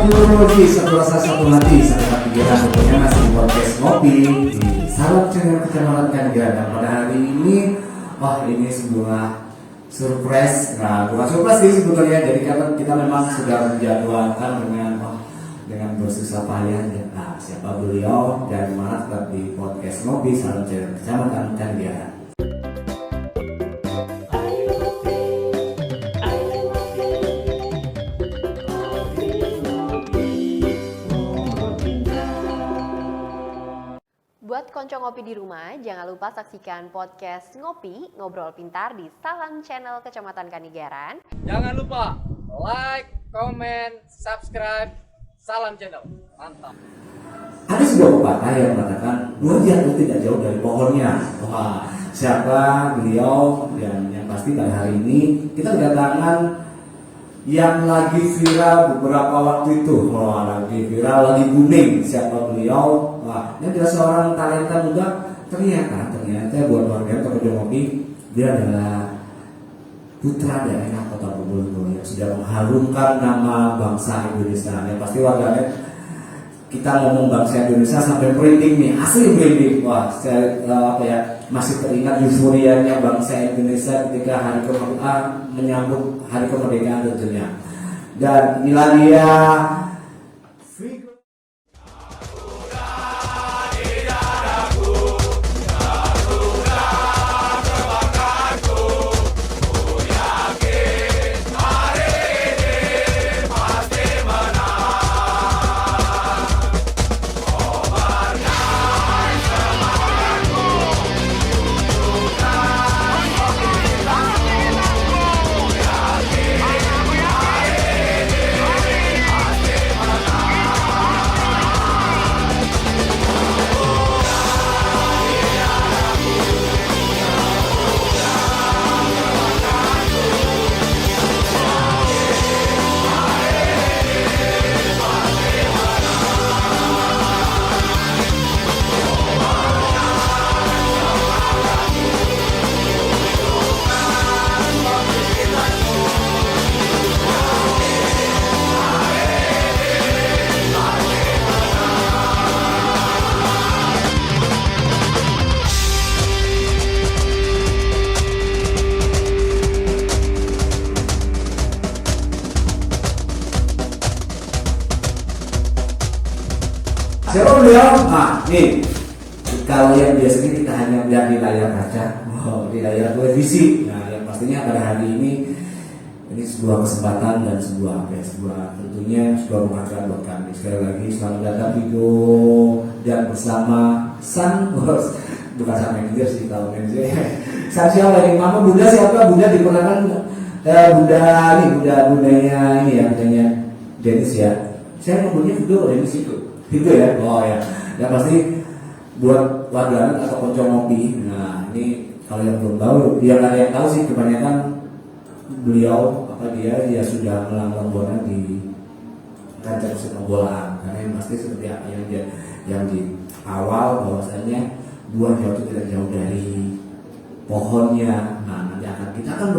biologi, satu rasa satu hati, satu pikiran, tentunya masih di podcast ngopi di Salam Channel Kecamatan Kanigaran. Dan pada hari ini, ini sebuah surprise. Nah, bukan surprise sih sebetulnya. Jadi kita memang sudah menjadwalkan dengan bersusah payah. Nah, siapa beliau dan mana tetap di podcast ngopi Salam Channel Kecamatan Kanigaran. Buat konco ngopi di rumah, jangan lupa saksikan podcast Ngopi, Ngobrol Pintar di Salam Channel Kecamatan Kanigaran. Jangan lupa like, comment, subscribe Salam Channel. Mantap. Ada sebuah pepatah yang mengatakan buah jatuh tidak jauh dari pohonnya. Wah, siapa beliau? Yang pasti pada hari ini kita kedatangan yang lagi viral beberapa waktu itu. Lagi viral, lagi booming. Siapa beliau? Wah, ini adalah seorang talenta muda. Ternyata buat warga Kota Ngopi, dia adalah putra daerah Kota Probolinggo yang sudah mengharumkan nama bangsa Indonesia. Yang pasti warganet kita ngomong bangsa Indonesia sampai merinding nih, asli merinding. Wah, masih teringat euforianya bangsa Indonesia ketika hari kemerdekaan, menyambut hari kemerdekaan tentunya. Dan inilah dia siapa beliau? Nih, kalau yang biasanya kita hanya melihat di layar kaca, di layar televisi. Nah, yang pastinya pada hari ini sebuah kesempatan dan sebuah tentunya sebuah penghargaan buat kami. Sekali lagi selamat datang Vigo dan bersama sang bos, bukan sang manajer sih kalau manajer. Sang siapa ini? Mama Bunda siapa? Bunda diperkenalkan bundanya ini ya, bundanya Dennis ya. Saya ngomongnya Vigo, Dennis itu. Gitu ya, yang pasti buat warganet atau konco ngopi. Nah, ini kalau yang belum tahu, dia nggak ada yang tahu sih, kebanyakan beliau dia sudah melanglang buana di kancah sepak bola. Karena yang pasti seperti apa yang di awal bahwasanya buah jauh itu tidak jauh dari pohonnya. Nah, nanti kita akan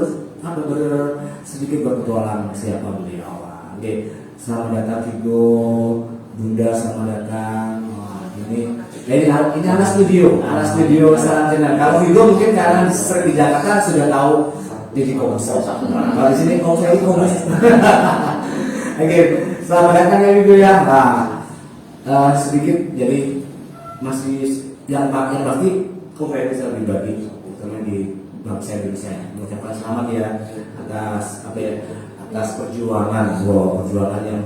sedikit berpetualang siapa beliau. Oke, selamat datang Vigo. Bunda, selamat datang. Ini anak studio Salam Channel. Kalau Vigo mungkin karena sering di Jakarta sudah tahu Didi Komus. Kalau di sini Komus. Oke, selamat datang ya Vigo ya. Sedikit jadi masih yang pasti konferensi pribadi terutama di bangsa Indonesia. Mengucapkan selamat ya atas perjuangan yang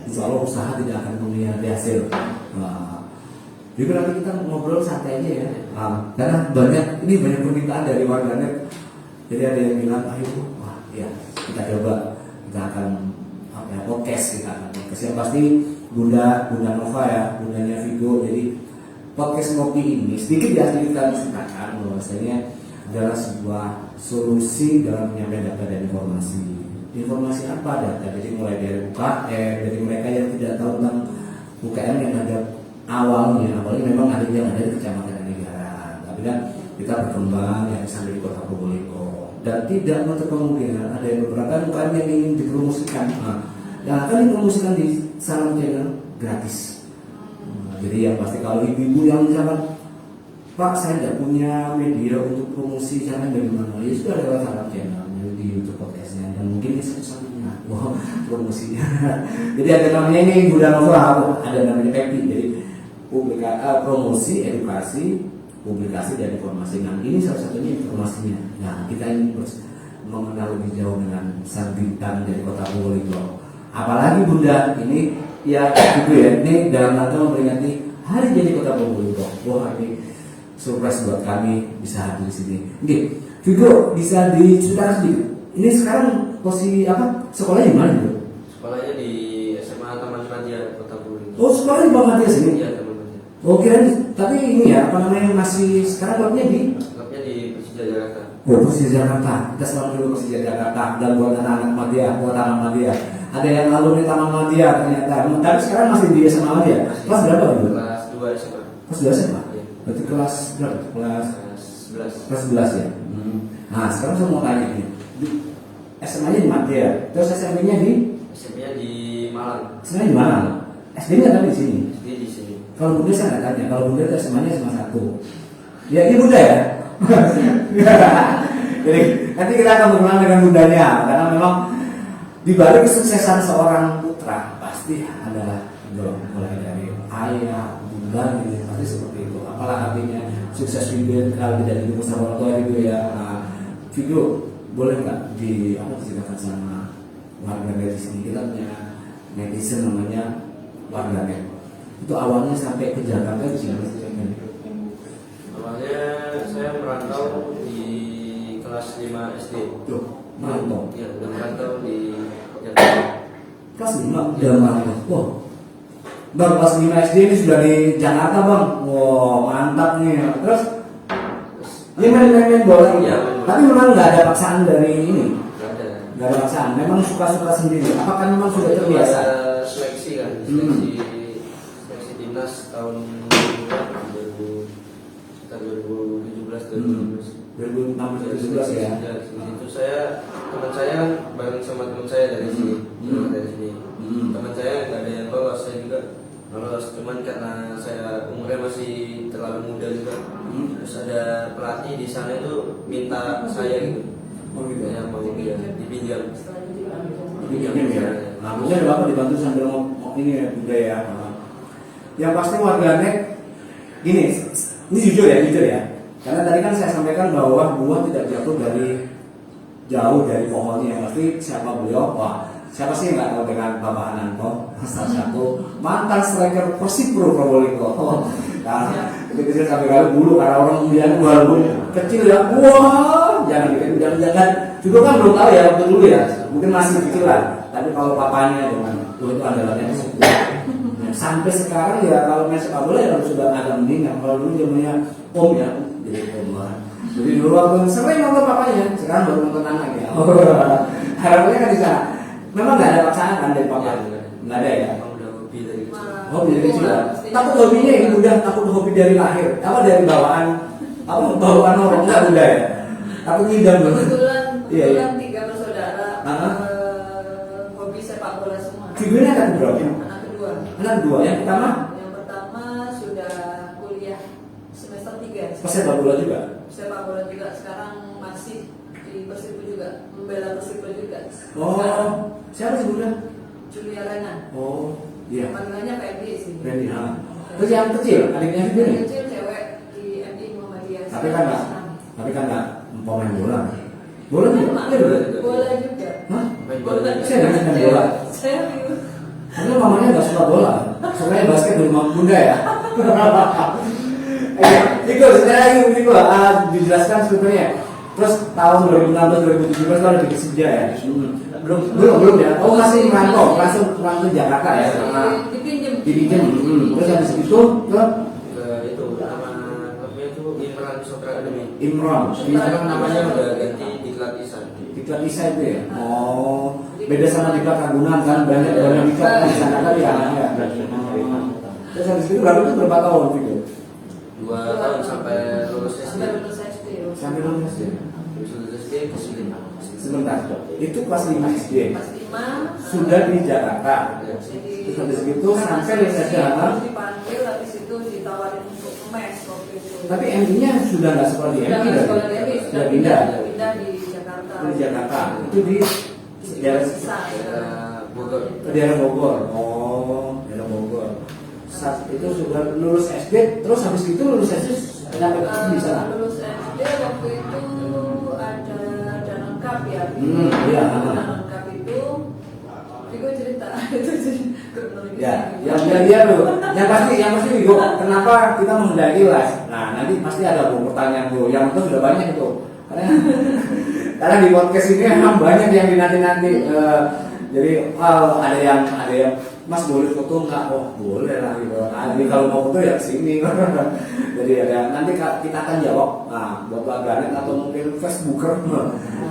insya Allah usaha tidak akan memiliki hasil. Juga nanti kita ngobrol santai aja ya. Karena banyak permintaan dari warganet. Jadi ada yang bilang, kita coba, kita akan podcast. Yang pasti Bunda Nova ya, bundanya Vigo. Jadi podcast ngopi ini sedikit kita ceritakan bahwasanya adalah sebuah solusi dalam menyampaikan data dan informasi. Informasi apa data? Jadi mulai dari UKM, dari mereka yang tidak tahu tentang UKM yang ada awalnya memang ada yang ada di Kecamatan Kanigaran. Tapi kan kita berkembang yang sampai di Kota Probolinggo dan tidak menutup kemungkinan ada beberapa UKM yang ingin dipromosikan. Nah, kan dipromosikan di Salam Channel gratis. Jadi yang pasti kalau ibu-ibu yang misalkan, Pak saya tidak punya media untuk promosi, cara dari mana? Ya sudah lewat Salam Channel di YouTube podcastnya, dan mungkin ini satu-satunya promosinya. Jadi ada namanya ini Bunda Nova, ada namanya PEPI. Jadi promosi, edukasi, publikasi dan informasi. Nah ini salah satunya informasinya. Nah kita ini terus mengenal lebih jauh dengan sang bintang dari kota Probolinggo. Apalagi Bunda ini ya gitu ya. Ini dalam rangka memperingati hari jadi kota Probolinggo. Wah ini surprise buat kami bisa hadir di sini. Oke, Vigo bisa diceritakan sedikit. Ini sekarang posisi apa? Sekolahnya di mana Vigo? Sekolahnya di SMA Taman Raja Kota Probolinggo. Oh sekolahnya di Bang Matias ini? Iya, Taman Raja. Oh kira tapi ini ya apa namanya masih sekarang klubnya di? Klubnya di Persija Jakarta. Oh Persija Jakarta. Kita selamat dulu Persija Jakarta dan buat anak-anak Madya, buat Taman Madya. Ada yang alumni Taman Madya ternyata. Tapi sekarang masih di SMA Madya. Kelas berapa Vigo? Kelas 2 SMA. Kelas 2 SMA? Iya. Berarti kelas berapa? Kelas Kelas 11. Kelas 11 ya. Nah sekarang saya mau tanya nih. SMA-nya di Madya, terus SMP-nya di? SMP-nya di Malang. SMA-nya di mana? SD-nya kan di sini. SD di sini. Kalau Bunda saya nggak tanya, kalau Bunda itu SMA-nya SMA 1. Ya ini Bunda ya. Jadi nanti kita akan berkenalan dengan Bundanya, karena memang di balik kesuksesan seorang putra pasti ada mulai dari ayah, bunda, gitu, pasti seperti itu. Apalah artinya sukses video kalau tidak didukung sama orang tua itu ya. Nah, video boleh nggak diceritakan sama warga net di sini? Kita punya netizen namanya warga net. Itu awalnya sampai ke Jakarta di sini. Awalnya saya merantau di kelas 5 SD. Loh, merantau? Iya, udah merantau di Jakarta. Kelas 5 udah merantau. Wah, Bang kelas 5 SD ini sudah di Jakarta Bang. Wah mantap nih. Terus dia main bola gitu. Iya, Tapi memang nggak ada paksaan dari ini. Nggak ada. Nggak ada paksaan. Memang suka-suka sendiri. Apakah memang sudah terbiasa? Ada seleksi kan, seleksi timnas tahun 2017 2016 ya. Itu saya teman saya kan bareng sama teman saya dari sini, dari sini. Teman saya nggak ada yang lolos, saya juga lolos. Cuman karena saya umurnya masih terlalu muda juga. Terus ada pelatih di sana itu minta saya gitu. Oh gitu. Saya mau dia dipinjam. Dipinjam ya. Nah, maksudnya ada apa dibantu sambil ngomong ini ya budaya. Yang pasti warganet gini, ini jujur ya. Karena tadi kan saya sampaikan bahwa buah tidak jatuh jauh dari pohonnya. Yang pasti siapa beliau? Wah, siapa sih nggak tahu dengan Bapak Ananto, salah satu mantan striker Persib Probolinggo. Nah, ketika saya sampai kali dulu karena orang melihat gua kecil ya, wah, jangan. Juga kan belum tahu ya waktu dulu ya, mungkin masih kecil lah. Tapi kalau papanya dengan itu andalannya Persib. Sampai sekarang ya kalau main sepak bola ya sudah agak meninggal. Kalau dulu zamannya Om ya, jadi Om. Jadi dulu waktu sering nonton papanya, sekarang baru nonton anaknya. Harapannya kan di sana. Memang nggak ada paksaan kan dari papa, nggak ada ya. Emang udah hobi dari kecil. Hobi dari kecil. Takut hobinya ini udah takut hobi dari lahir. Apa dari bawaan orang nggak udah ya. Takut ngidam dulu. Kebetulan tiga bersaudara hobi sepak bola semua. Figurnya anak berapa? Anak kedua. Anak kedua. Yang pertama? Yang pertama sudah kuliah semester 3. Sepak bola juga. Sepak bola juga, sekarang masih di Persipo juga, membela Persipo juga. Oh, siapa sebutnya? Julia Renan. Oh, iya. Panggilannya PMD sih. Randy ha. Terus yang kecil, adiknya juga Yang nih. kecil cewek di MI Muhammadiyah. Tapi kan nggak pemain bola. Bola juga? Memang, Iya bola. bola juga. Hah? Main bola. Saya nggak main bola. Serius. Karena mamanya nggak suka bola. Sukanya basket di rumah bunda ya. Itu sebenarnya lagi dijelaskan sebetulnya. Terus tahun 2016-2017 kan ada di Persija ya. Belum ya. Oh masih merantau, langsung Jakarta ya. Dipinjem. Terus habis itu ke Itu nama klubnya itu Imran Soccer Academy. Imron. Sekarang namanya udah ganti Diklat Isan. Diklat Isa itu ya. Oh, beda sama Diklat Ragunan kan banyak diklat kan di sana kan ya. Terus habis itu baru itu berapa tahun gitu? 2 tahun sampai lulus SD. Sampai lulus SD. Sampai lulus ya. Lulus SD ke sini. Sebentar. Itu kelas 5 SD. Pasti sudah di Jakarta. Jadi Terus habis itu sampai di Jakarta. terus dipanggil, habis itu ditawarin untuk mes waktu itu. Tapi MI-nya sudah nggak sekolah di Sudah MI, nggak sekolah di MI, sudah pindah. pindah di Jakarta. Itu di Jakarta. Itu di daerah Sisa, Daerah Bogor. daerah Bogor. Oh, daerah Bogor. Saat itu sudah lulus SD, terus habis itu lulus SD dapat di sana. Lulus SD waktu itu ada Danangkap ya. Iya. Danangkap itu gue cerita itu jadi kronologi. Ya, yang tuh, yang pasti Vigo, kenapa kita menghendaki les? Nah, nanti pasti ada pertanyaan tuh, yang itu sudah banyak itu. Karena di podcast ini memang banyak yang dinanti-nanti. Jadi ada yang Mas boleh foto nggak? Oh boleh lah gitu. Nah, jadi kalau mau foto ya kesini. Jadi ada nanti kita akan jawab. Nah, buat warganet atau mungkin Facebooker,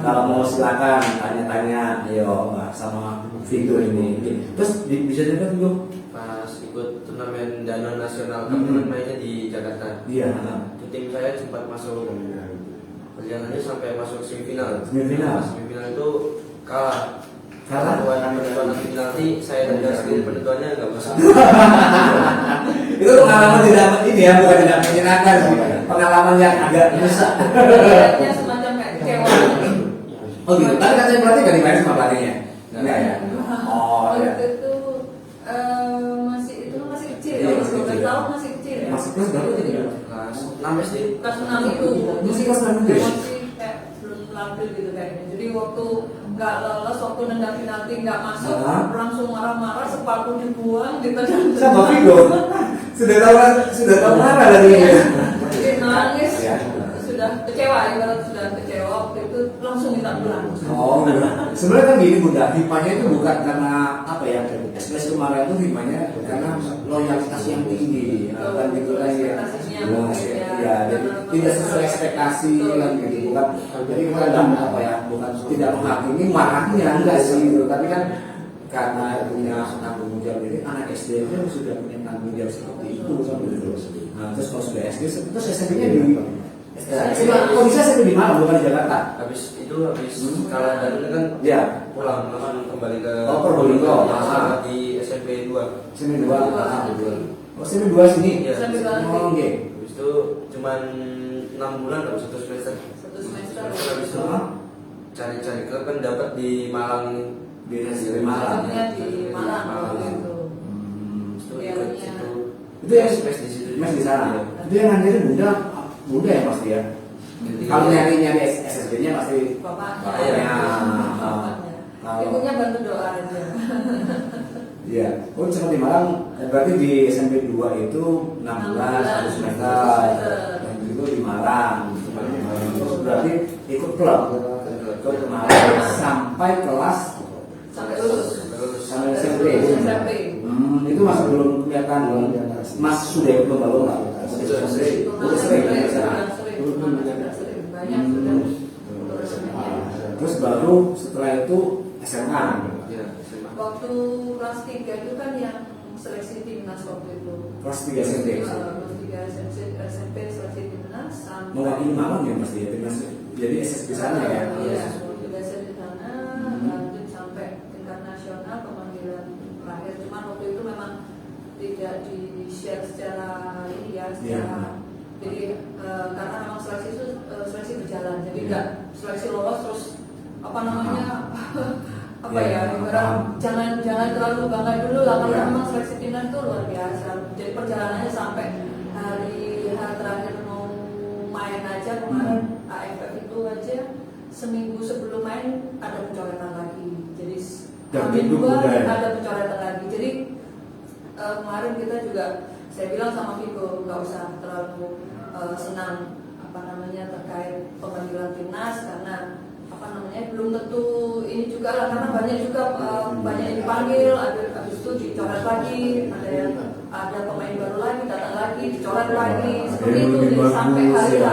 kalau mau silakan tanya-tanya, ayo sama Vigo ini. Terus bisa juga Vigo? Pas ikut turnamen Danau Nasional kemarin mainnya di Jakarta. Iya. Itu tim saya sempat masuk perjalanannya sampai masuk semifinal. Semifinal. Pas semifinal itu kalah. Kalah? Penentuan penalti saya dan sendiri penentuannya nggak masuk. Itu pengalaman tidak ini ya, bukan tidak menyenangkan sih. Pengalaman yang agak menyesal. Kayaknya semacam kayak kecewa. Oh gitu. Tapi kan saya pelatih nggak dimainin sama pelatihnya. Enggak ya. Oh Waktu ya. itu masih kecil ya, Iya, masih masih 12 kecil. tahun masih kecil ya. Masih kelas berapa tadi? Kelas 6 SD. Kelas 6 itu Masih kelas 6 itu ya? masih kayak belum labil gitu kayaknya. Jadi waktu nggak lolos, waktu nendang penalti nggak masuk, langsung marah-marah, sepatu dibuang, ditendang. Sama Vigo. Sudah tahu marah dari ini. Jadi nangis, Ya. sudah kecewa, ibarat sudah kecewa waktu itu langsung minta pulang. Oh, sebenarnya kan gini Bunda, hipanya itu bukan karena apa ya, SPS kemarin itu hipanya karena loyalitas yang tinggi, kan gitu kan ya. Ekspektasinya Ya, mungkin ya. ya, jadi tidak sesuai ekspektasi kan gitu, bukan. Jadi kita dalam apa ya, bukan tidak menghakimi marahnya enggak sih gitu, tapi kan karena punya tanggung jawab, jadi anak SD itu sudah punya tanggung jawab seperti itu sampai gitu. Nah, terus kalau sudah SD, terus SMP-nya di kok bisa SMP di Malang bukan di Jakarta? Habis kalah dan kan Ya. pulang langsung kembali ke Probolinggo. di SMP 2. SMP 2. Oh, SMP 2 sini. Iya. SMP 2. Oh, oke. Habis itu cuman 6 bulan atau 1 semester. Satu semester. Habis itu cari-cari klub kan dapat di Malang ini. Di Malang. Maksudnya di Malang waktu itu. Itu ikut situ. Itu ya mes di situ. Mas di sana. Itu yang nanti Bunda ya pasti ya. Kalau nyari SSB-nya pasti Bapaknya. bapaknya. Bapaknya. Ibunya bantu doa aja. Iya. Oh, seperti di Malang, berarti di SMP 2 itu 6 bulan, 1 semester. Dan itu di Malang. Terus berarti ikut klub ke Malang sampai kelas Sampai lulus. sampai SMP. SMP. Itu masih belum kelihatan Mas sudah ikut lomba-lomba. Sudah sering. Udah sering ya di sana. Banyak sudah. Terus baru setelah itu SMA. Iya, SMA. Waktu kelas 3 itu kan yang seleksi timnas waktu itu. Kelas 3 SMP. Kelas 3 SMP seleksi timnas sampai Mewakili Malang ya pasti ya timnas. Jadi SSB sana ya. Iya, juga di sana lanjut sampai tingkat nasional pemanggilan terakhir. Cuman waktu itu memang tidak di share secara ini ya, secara jadi karena memang seleksi itu seleksi berjalan, jadi nggak seleksi lolos terus apa namanya apa ya, ibarat jangan terlalu bangga dulu lah karena memang seleksi timnas itu luar biasa. Jadi perjalanannya sampai hari terakhir mau main aja kemarin AFF itu aja seminggu sebelum main ada pencoretan lagi. Jadi Amin 2 ada pencoretan lagi. Jadi kemarin kita juga saya bilang sama Vigo nggak usah terlalu senang apa namanya terkait pemanggilan timnas karena apa namanya belum tentu ini juga lah karena banyak juga banyak yang dipanggil habis itu dicoret lagi ada pemain baru lagi datang lagi dicoret lagi seperti itu jadi sampai hari H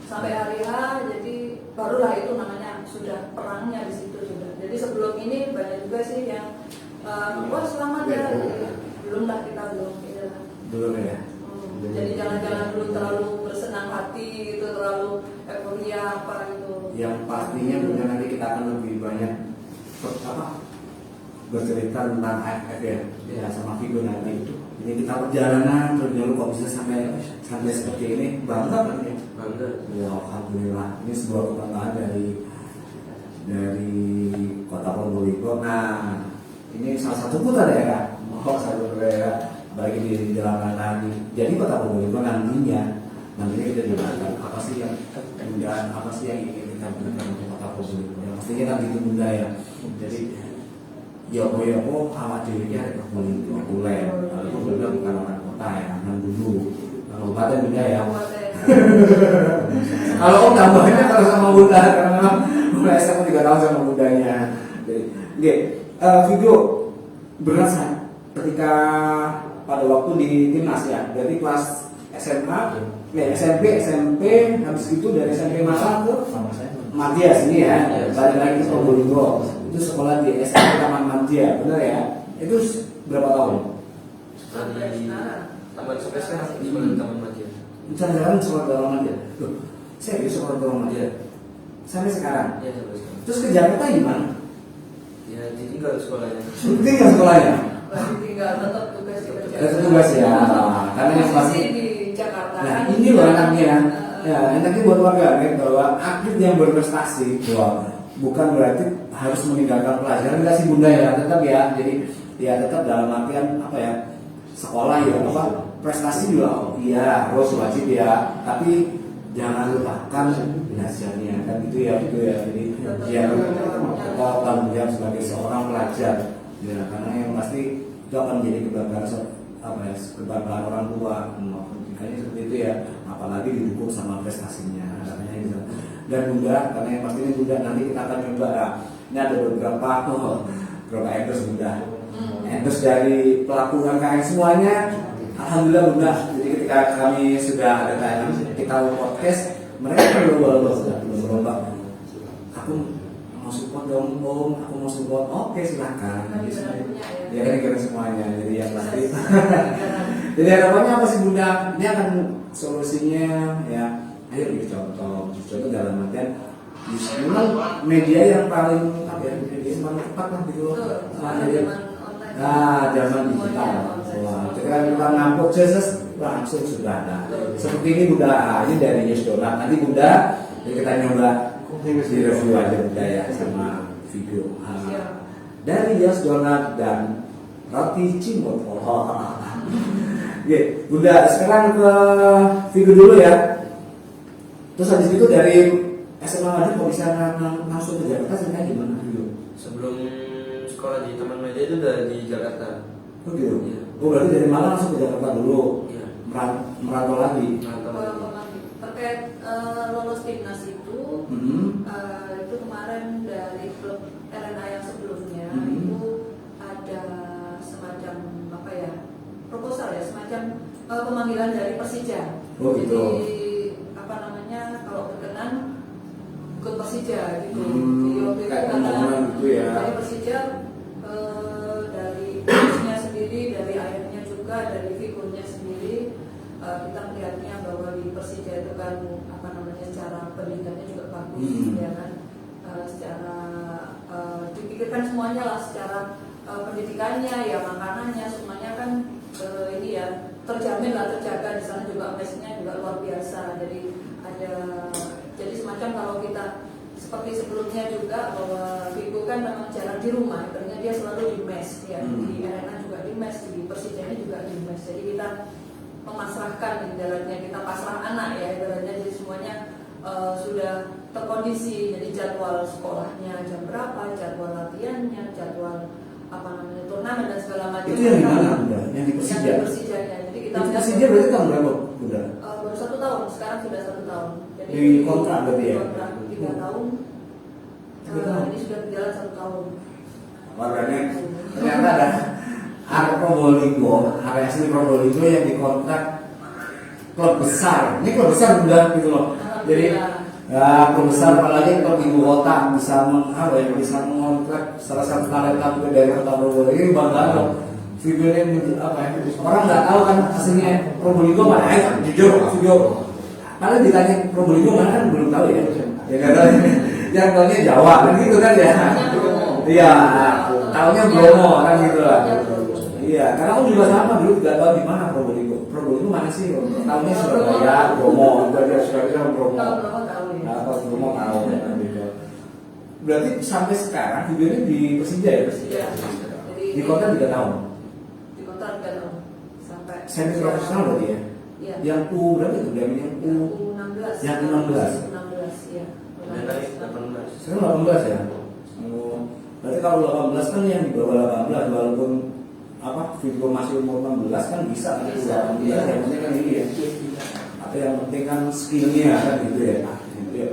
sampai hari H jadi barulah itu namanya sudah perangnya di situ sudah. Jadi sebelum ini banyak juga sih yang wah selamat ya, belum lah kita belum ya. Jadi jangan dulu terlalu bersenang hati gitu, terlalu euforia apa gitu. Yang pastinya Bunda nanti kita akan lebih banyak bercerita tentang AFF ya sama Vigo nanti. Ini kita perjalanan terus dulu kok bisa sampai seperti ini, bangga kan ya? Bangga. Ya alhamdulillah, ini sebuah kebanggaan dari Kota Probolinggo. Nah, ini salah satu putra daerah, satu daerah bagi di dalam nanti. Jadi Kota Probolinggo nantinya kita jelaskan apa sih yang kebudayaan, apa sih yang ingin kita berikan untuk Kota Probolinggo. Yang pastinya nanti itu budaya. Jadi Yoko awak dirinya ada Probolinggo, boleh. Kalau Probolinggo bukan orang kota ya, orang dulu. Kabupaten beda ya. Kalau Om tambahnya kalau sama Bunda, karena memang mulai SMA 3 tahun sama Bundanya. Jadi, video berasa ketika pada waktu di timnas ya, dari kelas SMA, SMP, habis itu dari SMP Malang ke Madya sini ya, balik lagi ke Probolinggo. Itu sekolah di SMP Taman Madya, benar ya? Itu berapa tahun? Dari taman sampai sekarang di Taman Madya. Jalan-jalan sekolah Taman Madya. Loh, serius sekolah Taman Madya? Sampai sekarang? Iya, sampai sekarang. Terus ke Jakarta gimana? Ya, ditinggal sekolahnya. Tinggal sekolahnya? Masih tinggal tetap tugas kerja. Tetap tugas ya, karena yang pasti di Jakarta. nah ini loh enaknya ya, enaknya buat warga bahwa atlet yang berprestasi bukan berarti harus meninggalkan pelajaran, enggak sih Bunda ya, tetap ya, jadi ya tetap dalam artian apa ya, sekolah ya apa, prestasi juga iya harus wajib ya, tapi jangan lupakan belajarnya kan gitu ya, jadi ya kita tanggung jawab sebagai seorang pelajar ya, karena yang pasti itu akan menjadi kebanggaan apa ya, kebanggaan orang tua pendidikannya seperti itu ya, apalagi didukung sama prestasinya katanya gitu. Dan Bunda, karena yang pasti ini Bunda nanti kita akan coba ya, ini ada beberapa endorse Bunda, endorse dari pelaku UMKM semuanya. Alhamdulillah Bunda, jadi ketika kami sudah ada tayangan kita podcast, mereka berlomba, aku mau support dong Om, aku mau support, oke silakan. Ya kan kira semuanya, jadi yang pasti. Jadi harapannya apa sih Bunda? Ini akan solusinya ya. Ayo dicontoh dalam artian memang media yang paling apa ya, media yang paling tepat lah gitu loh. Zaman digital. Wah, ketika kita ngampuk langsung sudah ada. Seperti ini Bunda, ini dari Yes Donat. Nanti Bunda kita nyoba di review aja Bunda ya sama video. Dari Yes Donat dan roti cimot. Oke, Bunda sekarang ke video dulu ya. Terus habis itu dari SMA Madya kok bisa langsung ke Jakarta ceritanya gimana dulu? Sebelum sekolah di Taman Madya itu udah di Jakarta. Oh gitu? Iya. Oh berarti dari Malang langsung ke Jakarta dulu? Iya. Merantau lagi? Merantau lagi. Terkait lolos timnas itu, itu kemarin dari klub RNA yang sebelumnya itu ada semacam apa ya, proposal ya, semacam pemanggilan dari Persija. Oh gitu. Jadi apa namanya, kalau berkenan ke Persija gitu. Di waktu itu karena gitu ya. dari Persija, dari coachnya sendiri, dari ayahnya juga, dari figurnya sendiri, kita melihatnya bahwa di Persija itu kan apa namanya, secara pendidikannya juga bagus ya kan, secara dipikirkan semuanya lah, secara pendidikannya ya, makanannya semuanya kan ini ya terjamin lah, terjaga. Di sana juga mesnya juga luar biasa. Jadi semacam kalau kita seperti sebelumnya juga bahwa Vigo kan memang jarang di rumah, karena dia selalu di mes ya, di arena juga di mes, di Persijanya juga di mes. Jadi kita memasrahkan ibaratnya, kita pasrah anak ya ibaratnya, jadi semuanya sudah terkondisi. Jadi jadwal sekolahnya jam berapa, jadwal latihannya, jadwal apa namanya, turnamen dan segala macam. Itu yang di mana Bunda? Yang di Persija? Yang di Persijanya. Jadi kita Itu Persija berarti tahun berapa Bunda? baru 1 tahun, sekarang sudah 1 tahun. Jadi Di kontrak berarti ya? Kontrak 3 tahun. Ini sudah berjalan 1 tahun. Warganya ternyata ada area Probolinggo, area asli Probolinggo yang dikontrak klub besar. Ini klub besar Bunda gitu loh. Jadi ya, klub besar, apalagi klub ibu kota bisa bisa mengontrak salah satu talenta dari kota Probolinggo. Ini bangga loh. Video ini apa ya? Orang nggak tahu kan aslinya Probolinggo mana? Jujur video. Kalau ditanya Probolinggo mana kan belum tahu ya. Ya nggak tahu. Yang tahunya Jawa kan gitu kan ya. Iya, tahunya Bromo kan gitu lah. Tahunya Bromo. Iya, karena aku juga sama dulu tidak tahu di mana Probolinggo. Probolinggo mana sih? Tahunya Surabaya, Bromo. Berarti Surabaya Bromo. Kalau Bromo tahu ya. Nah, kalau Bromo tahu kan gitu. Berarti sampai sekarang videonya di Persija ya? Iya. Jadi Di kota 3 tahun. di kota 3 tahun sampai Semi profesional berarti ya? Iya. Yang U berapa itu? Yang U16. Yang U16. U16 ya. Dan tadi 18. sekarang 18 ya? Oh, berarti kalau 18 kan yang di bawah 18 walaupun apa video masih umur 16 kan bisa kan Bisa. 18 yang penting kan ini ya. Atau yang penting kan skillnya kan gitu ya. Gitu ya.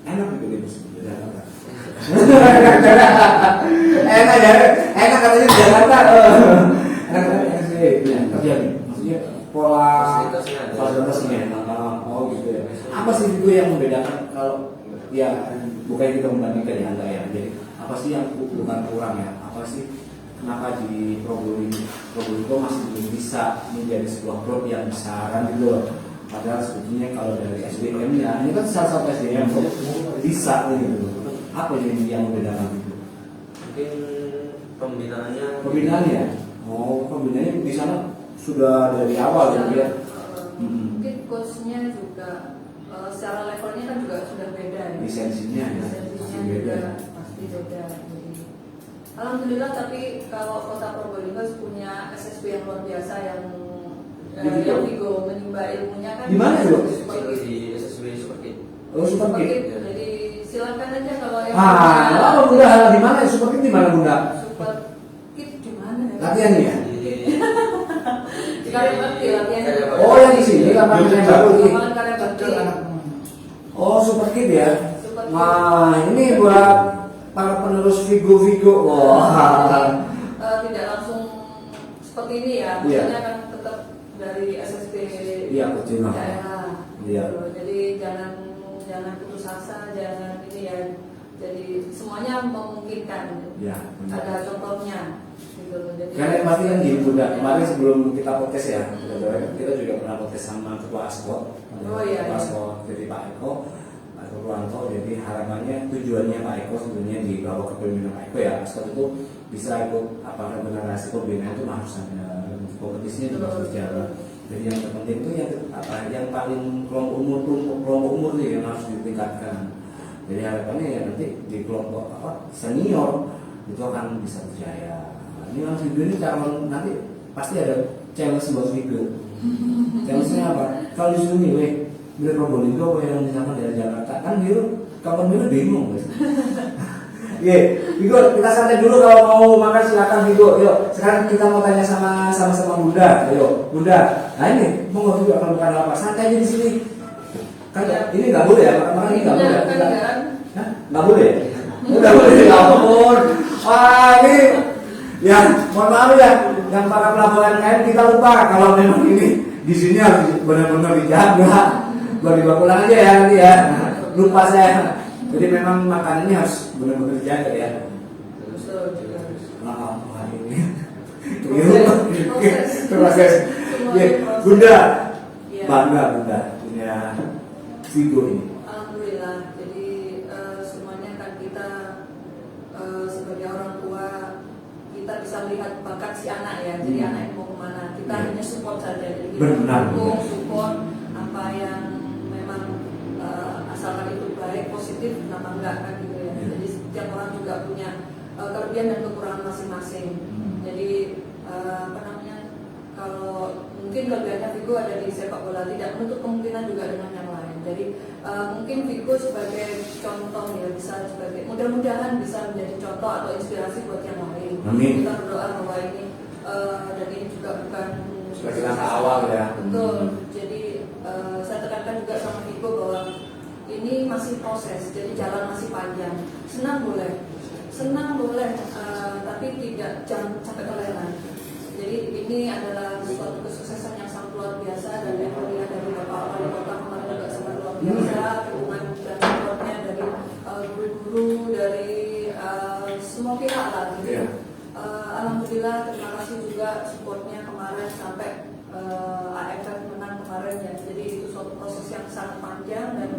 Enak gitu di Persija Jakarta. Enak ya, enak katanya di Jakarta. Enak katanya sih. Ya, tapi ya, maksudnya pola fasilitasnya. Oh gitu ya. Apa sih itu yang membedakan kalau ya bukan kita membandingkan ya enggak ya. Jadi apa sih yang bukan kurang ya? Apa sih kenapa di Probolinggo masih belum bisa menjadi sebuah klub yang besaran gitu loh? Padahal sebetulnya kalau dari SDM ya ini kan salah satu SDM bisa gitu. Apa yang membedakan itu? Mungkin pembinaannya. Pembinaannya ya? Oh, pembinaannya di sana sudah dari awal ya dia. Mungkin coachnya juga secara levelnya kan juga sudah beda ya. Lisensinya ya, Lisensinya masih beda. juga pasti beda. Jadi, alhamdulillah tapi kalau Kota Probolinggo punya SSB yang luar biasa yang yang Vigo menimba ilmunya kan. Di mana itu? Di SSB Superkid. Oh, Super Kid. Ya. Jadi silakan aja kalau yang Lalu Bunda di mana? Super Kid di mana Bunda? Super Kid di mana ya? Latihannya ya? Di Karyabakti latihan. Oh, yang di sini lapangan yang baru ini. Lapangan Karyabakti. Oh, Super Kid ya? Super Kid. Wah, ini buat para penerus Vigo. Wah. Tidak langsung seperti ini ya. Iya. Maksudnya kan tetap dari SSB Iya, kecil. daerah. Iya. Gitu. Jadi jangan putus asa, jangan ini ya. Jadi semuanya memungkinkan. Ya, benar. Ada contohnya. Gitu. Jadi Karena pasti kan gini Bunda, kemarin sebelum kita podcast ya, kita juga pernah podcast sama Ketua Askot. Oh, iya, Ketua iya. Askot, jadi Pak Eko Purwanto. Jadi harapannya tujuannya Pak Eko sebenarnya di bawah kepemimpinan Pak Eko ya, Askot itu bisa ikut apa generasi pembinaan itu harus ada kompetisinya juga harus jalan. Jadi yang terpenting itu yang paling kelompok umur nih yang harus ditingkatkan. Jadi harapannya ya nanti di kelompok senior itu akan bisa berjaya. Ini Mas Vigo ini calon nanti pasti ada challenge buat Vigo. Challenge-nya apa? Kalau disuruh milih Probolinggo yang misalkan dari Jakarta kan Vigo kapan Vigo bingung guys. Iya, Vigo kita santai dulu kalau mau makan silakan Vigo. Yuk, sekarang kita mau tanya sama Bunda. Ayo, Bunda. Nah ini mau juga kalau bukan apa santai aja di sini. Kan ini nggak boleh ya, makan ini nggak boleh. Hah? Nggak boleh. Udah boleh ya ampun. Wah ini ya mohon maaf ya yang para pelabuhan kain kita lupa kalau memang ini di sini harus benar-benar dijaga. Baru dibawa pulang aja ya nanti ya. Lupa saya. Jadi memang makanannya harus benar-benar dijaga ya. Maaf hari ini. Proses. Ya, Bunda. Bangga Bunda punya Vigo ini. Alhamdulillah. Jadi semuanya kan kita sebagai orang tua kita bisa melihat bakat si anak ya. Jadi anak yang mau kemana kita hanya support saja. Jadi kita Benar. dukung, support apa yang memang asalkan itu baik, positif, kenapa enggak kan gitu ya. Jadi setiap orang juga punya kelebihan dan kekurangan masing-masing. Jadi apa namanya kalau mungkin kelebihannya Vigo ada di sepak bola tidak menutup kemungkinan juga dengan yang lain. Jadi mungkin Vigo sebagai contoh ya bisa sebagai mudah-mudahan bisa menjadi contoh atau inspirasi buat yang lain. Amin. Kita berdoa bahwa ini dan ini juga bukan Sebagai langkah awal ya. Betul. Jadi saya tekankan juga sama Vigo bahwa ini masih proses, jadi jalan masih panjang. Senang boleh, tapi jangan sampai toleran. Jadi ini adalah suatu kesuksesan yang sangat luar biasa dan yang melihat dari Bapak Wali Kota kemarin juga sangat luar biasa. Dukungan dan supportnya dari guru-guru, dari semua pihak lah. Gitu. Yeah. Alhamdulillah terima kasih juga supportnya kemarin sampai AFF menang kemarin ya. Jadi itu suatu proses yang sangat panjang dan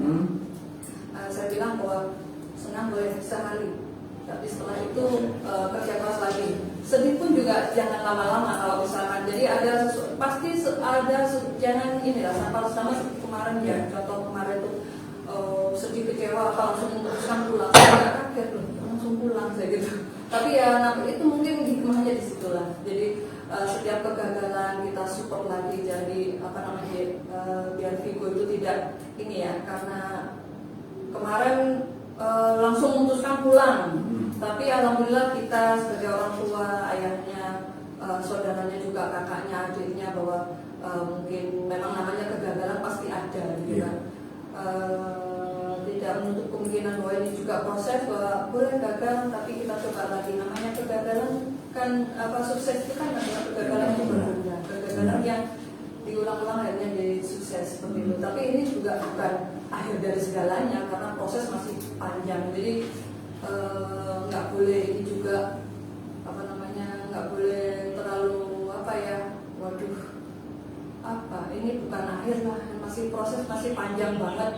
saya bilang bahwa senang boleh sehari tapi setelah itu kerja keras lagi. Sedih pun juga jangan lama-lama kalau misalkan. Jadi jangan inilah sama seperti kemarin ya. Contoh kemarin tuh sedih kecewa apa langsung memutuskan pulang. Saya nggak kaget loh, langsung pulang saya gitu. Tapi ya itu mungkin hikmahnya di situlah. Jadi setiap kegagalan kita support lagi. Jadi biar Vigo itu tidak ini ya, karena kemarin langsung memutuskan pulang. Tapi alhamdulillah kita sebagai orang tua, ayahnya, saudaranya juga, kakaknya, adiknya, bahwa mungkin memang namanya kegagalan pasti ada gitu kan. Tidak menutup kemungkinan bahwa ini juga proses, bahwa boleh gagal tapi kita coba lagi. Namanya kegagalan kan sukses itu kan adalah kegagalan yang berguna, kegagalan yang diulang-ulang akhirnya jadi sukses seperti itu. Tapi ini juga bukan akhir dari segalanya karena proses masih panjang. Jadi nggak boleh ini juga nggak boleh terlalu ini bukan akhir lah, masih proses, masih panjang banget.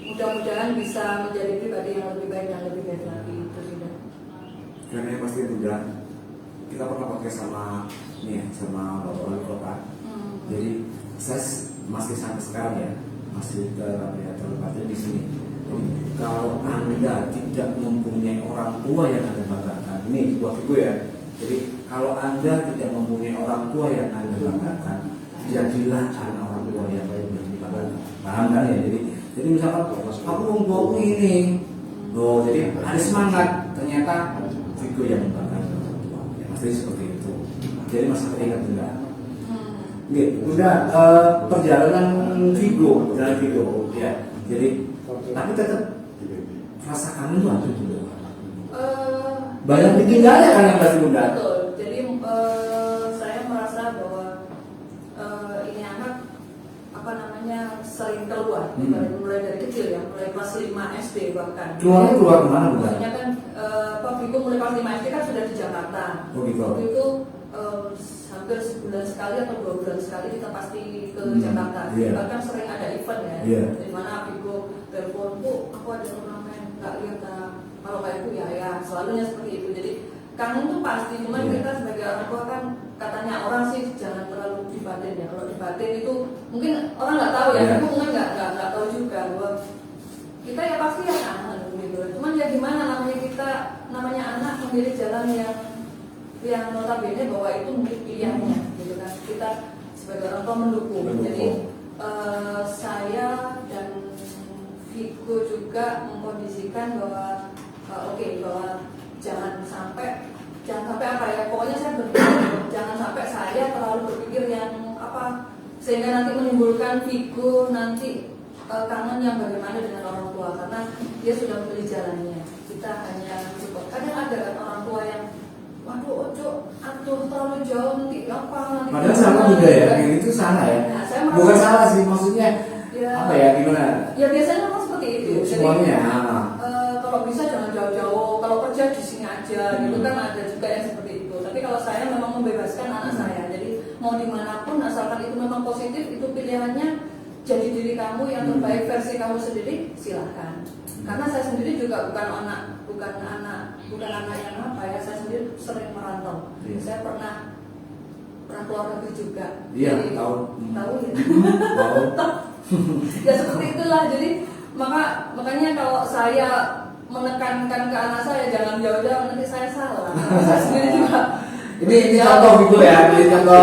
Mudah-mudahan bisa menjadi pribadi yang lebih baik dan lebih baik lagi itu sudah. Karena pasti udah kita pernah pakai sama Bapak Wali Kota. Jadi saya masih sampai sekarang ya masih terlibatnya di sini. Kalau Anda tidak mempunyai orang tua yang Anda banggakan, ini buat gue ya. Jadi kalau Anda tidak mempunyai orang tua yang Anda banggakan, jadilah anak orang tua yang dibanggakan. Paham kan ya? Jadi misalkan aku mau ini, jadi ada semangat. Ternyata Vigo yang membanggakan orang tua. Ya pasti seperti itu. Jadi masa teringat juga. Udah perjalanan Vigo ya. Jadi tapi tetap rasa kangen tuh ada juga. Banyak ditinggalnya kan yang masih muda. Betul. Jadi saya merasa bahwa ini anak sering keluar, mulai dari kecil ya, mulai kelas 5 SD bahkan. Keluar kemana bukan? Maksudnya kan Vigo mulai kelas 5 SD kan sudah di Jakarta. Waktu itu hampir sebulan sekali atau 2 bulan sekali kita pasti ke Jakarta. Bahkan sering ada event ya, di mana Vigo telepon, Bu, aku ada turnamen, nggak lihat kalau kayak Bu ya, selalunya seperti itu. Jadi kangen tuh pasti, cuman kita sebagai orang tua kan katanya orang sih jangan terlalu dibatin ya. Kalau dibatin itu mungkin orang nggak tahu ya, aku mungkin nggak tahu juga bahwa kita ya pasti ya kangen gitu. Cuman ya gimana namanya anak memilih jalan yang notabene bahwa itu mungkin pilihannya gitu kan. Kita sebagai orang tua mendukung. Jadi saya dan Vigo juga mengkondisikan bahwa bahwa jangan sampai pokoknya saya berpikir jangan sampai saya terlalu berpikir yang sehingga nanti menimbulkan Vigo nanti kangen yang bagaimana dengan orang tua, karena dia sudah memilih jalannya. Kita hanya support. Kadang ada kan orang tua yang waduh terlalu jauh nanti nanti. Padahal salah juga ya, itu salah ya. Nah, bukan salah sih, maksudnya gimana? Ya biasanya memang seperti itu. Semuanya. Kalau bisa jangan jauh-jauh, kalau kerja di sini aja, gitu kan ada juga yang seperti itu. Tapi kalau saya memang membebaskan anak saya, jadi mau dimanapun asalkan itu memang positif, itu pilihannya jadi diri kamu yang terbaik versi kamu sendiri, silahkan. Karena saya sendiri juga bukan anak yang saya sendiri sering merantau. Saya pernah keluar negeri juga. Iya, tahu ya. Tahu. Ya seperti itulah. Jadi makanya kalau saya menekankan ke anak saya jangan jauh-jauh, nanti saya salah. Saya sendiri juga. Ini contoh gitu ya, ini contoh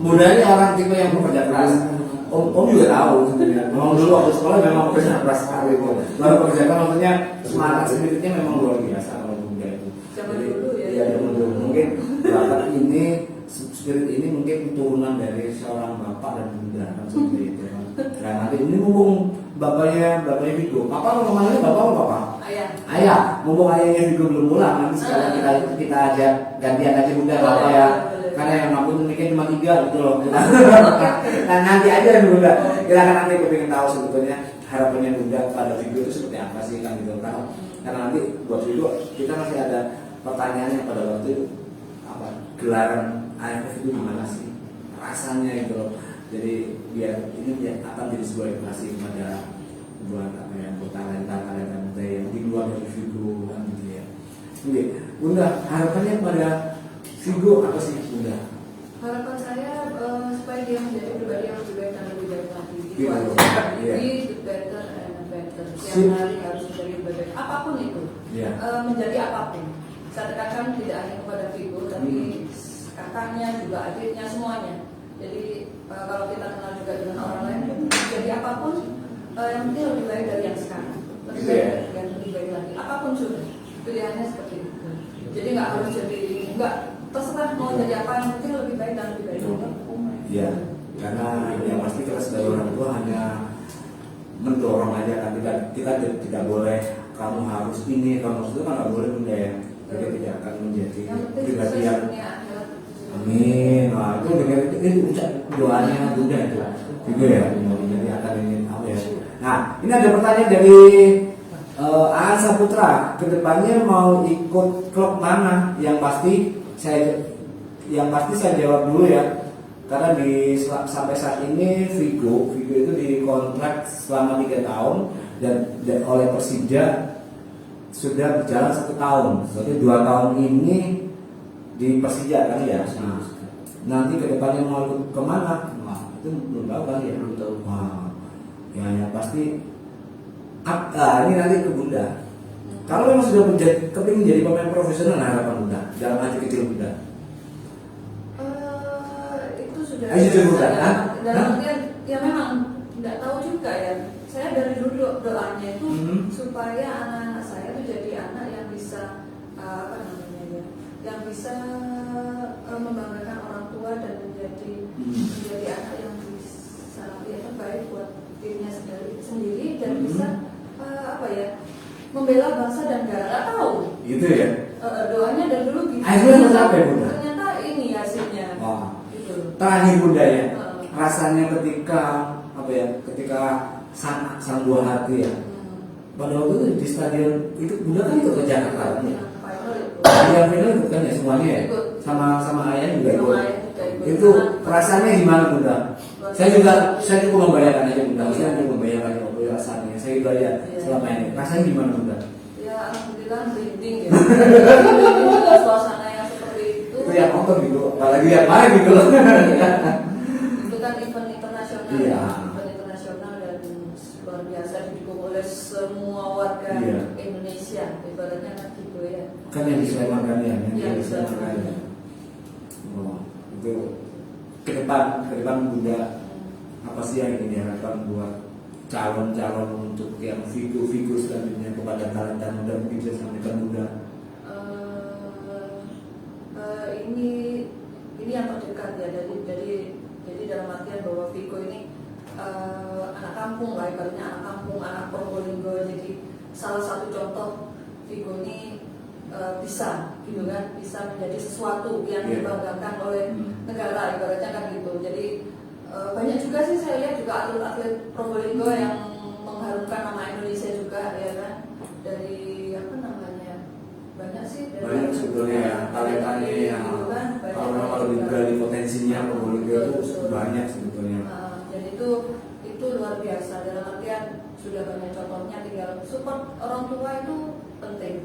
mudanya orang tipe yang bekerja keras. Om juga tahu sebenarnya. Memang dulu waktu sekolah memang bekerja keras sekali kok. Lalu pekerjaan maksudnya semangat spiritnya memang luar biasa kalau muda itu. Zaman dulu ya. Iya, zaman dulu. Mungkin bakat ini spirit ini mungkin turunan dari seorang bapak dan bunda kan seperti itu. Nah nanti ini mumpung bapaknya Vigo. Papa mau manggilnya bapak atau papa? Ayah. Mumpung ayahnya Vigo belum pulang, nanti sekarang kita ajak gantian aja bunda bapak ya. Karena yang mampu mungkin cuma 3 gitu loh. Nah nanti aja bunda. Kita akan nanti kepingin tahu sebetulnya harapannya bunda pada Vigo itu seperti apa sih kan gitu. Karena nanti buat Vigo kita masih ada pertanyaannya pada waktu itu gelaran AFF itu gimana sih rasanya gitu loh. Jadi biar akan jadi sebuah edukasi kepada buat talenta muda yang di luar dari Vigo kan gitu ya. Oke, Bunda, harapannya pada Vigo apa sih Bunda? Harapan saya supaya dia menjadi pribadi yang lebih baik dan lebih baik lagi. Itu Gitu. aja. Iya. Be the better and better. Sip. Setiap hari harus menjadi lebih baik. Apapun itu. Iya. Menjadi apapun. Saya tekankan tidak hanya kepada Vigo, tapi kakaknya juga adiknya semuanya. Jadi kalau kita kenal juga dengan orang lain, jadi apapun yang penting lebih baik dari yang sekarang. Lebih Gitu baik ya? dari yang lebih baik lagi. Apapun sudah. Pilihannya seperti itu. Jadi nggak harus jadi nggak terserah mau jadi apa, yang penting lebih baik dan lebih baik lagi. Iya, karena yang pasti kita sebagai orang tua hanya mendorong aja kan, kita tidak boleh kamu harus ini, kamu harus itu kan nggak boleh Bunda ya. Jadi tidak akan menjadi Yang penting pribadi sukses yang dunia akhirat. amin. Nah itu dengan itu ucap doanya Bunda itu, gitu ya. Jadi akan ingin apa ya. Nah ini ada pertanyaan dari Aan Saputra, kedepannya mau ikut klub mana? Yang pasti saya jawab dulu ya, karena sampai saat ini Vigo itu dikontrak selama 3 tahun dan oleh Persija sudah berjalan 1 tahun, berarti 2 tahun ini di Persija kan ya. Nah, nanti kedepannya mau ikut kemana? Nah, itu belum tahu kan ya. Belum tahu. Nah, yang pasti ini nanti ke Bunda. Kalau memang sudah kepingin jadi pemain profesional, harapan Bunda dalam hati kecil Bunda. Itu sudah. Ayo jujur Bunda. Dan ya memang nggak tahu juga ya. Saya dari dulu doanya itu supaya anak-anak saya itu jadi anak yang bisa apa namanya ya, yang bisa membanggakan orang tua dan menjadi anak yang bisa ya terbaik buat dirinya sendiri dan bisa apa ya, membela bangsa dan negara. Nggak tahu. Gitu ya. Doanya dari dulu gitu. Akhirnya apa ya Bunda? Ternyata ini hasilnya. Wah. Gitu. Terakhir Bunda ya, Heeh. rasanya ketika sang buah hati ya. Pada waktu itu di stadion itu Bunda kan ikut ke Jakarta kan ya. Final itu. Yang final ikut kan ya semuanya ya. Ikut. Sama ayah juga Sama ikut. ayah juga ikut. Itu rasanya gimana Bunda? Saya cukup membayangkan aja Bunda. Saya cukup membayangkan rasanya. Saya juga ya selama ini. Rasanya gimana Bunda? Ya alhamdulillah merinding ya. Merinding suasana yang seperti itu. Itu yang nonton gitu, apalagi yang main gitu loh. Itu kan event internasional. Iya. Ya. Event internasional dan luar biasa didukung oleh semua warga Iya. Indonesia. Ibaratnya kan gitu ya. Kan yang di Sleman kan ya, Iya, yang di Sleman kan ya. Oh, itu ke depan Bunda apa sih yang ingin diharapkan buat calon-calon untuk yang Vigo selanjutnya kepada talenta muda, mungkin bisa sampaikan Bunda? Ini yang terdekat ya, jadi dalam artian bahwa Vigo ini anak kampung lah, ibaratnya anak kampung, anak Probolinggo. Jadi salah satu contoh Vigo ini bisa gitu kan, bisa menjadi sesuatu yang dibanggakan oleh negara, ibaratnya kan gitu. Jadi banyak juga sih saya lihat juga atlet-atlet Probolinggo yang mengharumkan nama Indonesia juga ya kan, dari apa namanya, banyak sih dari Banyak sebetulnya ya, talentanya yang kalau digali potensinya Probolinggo itu banyak sebetulnya. Dan itu luar biasa, dalam artian sudah banyak contohnya, tinggal support orang tua itu penting.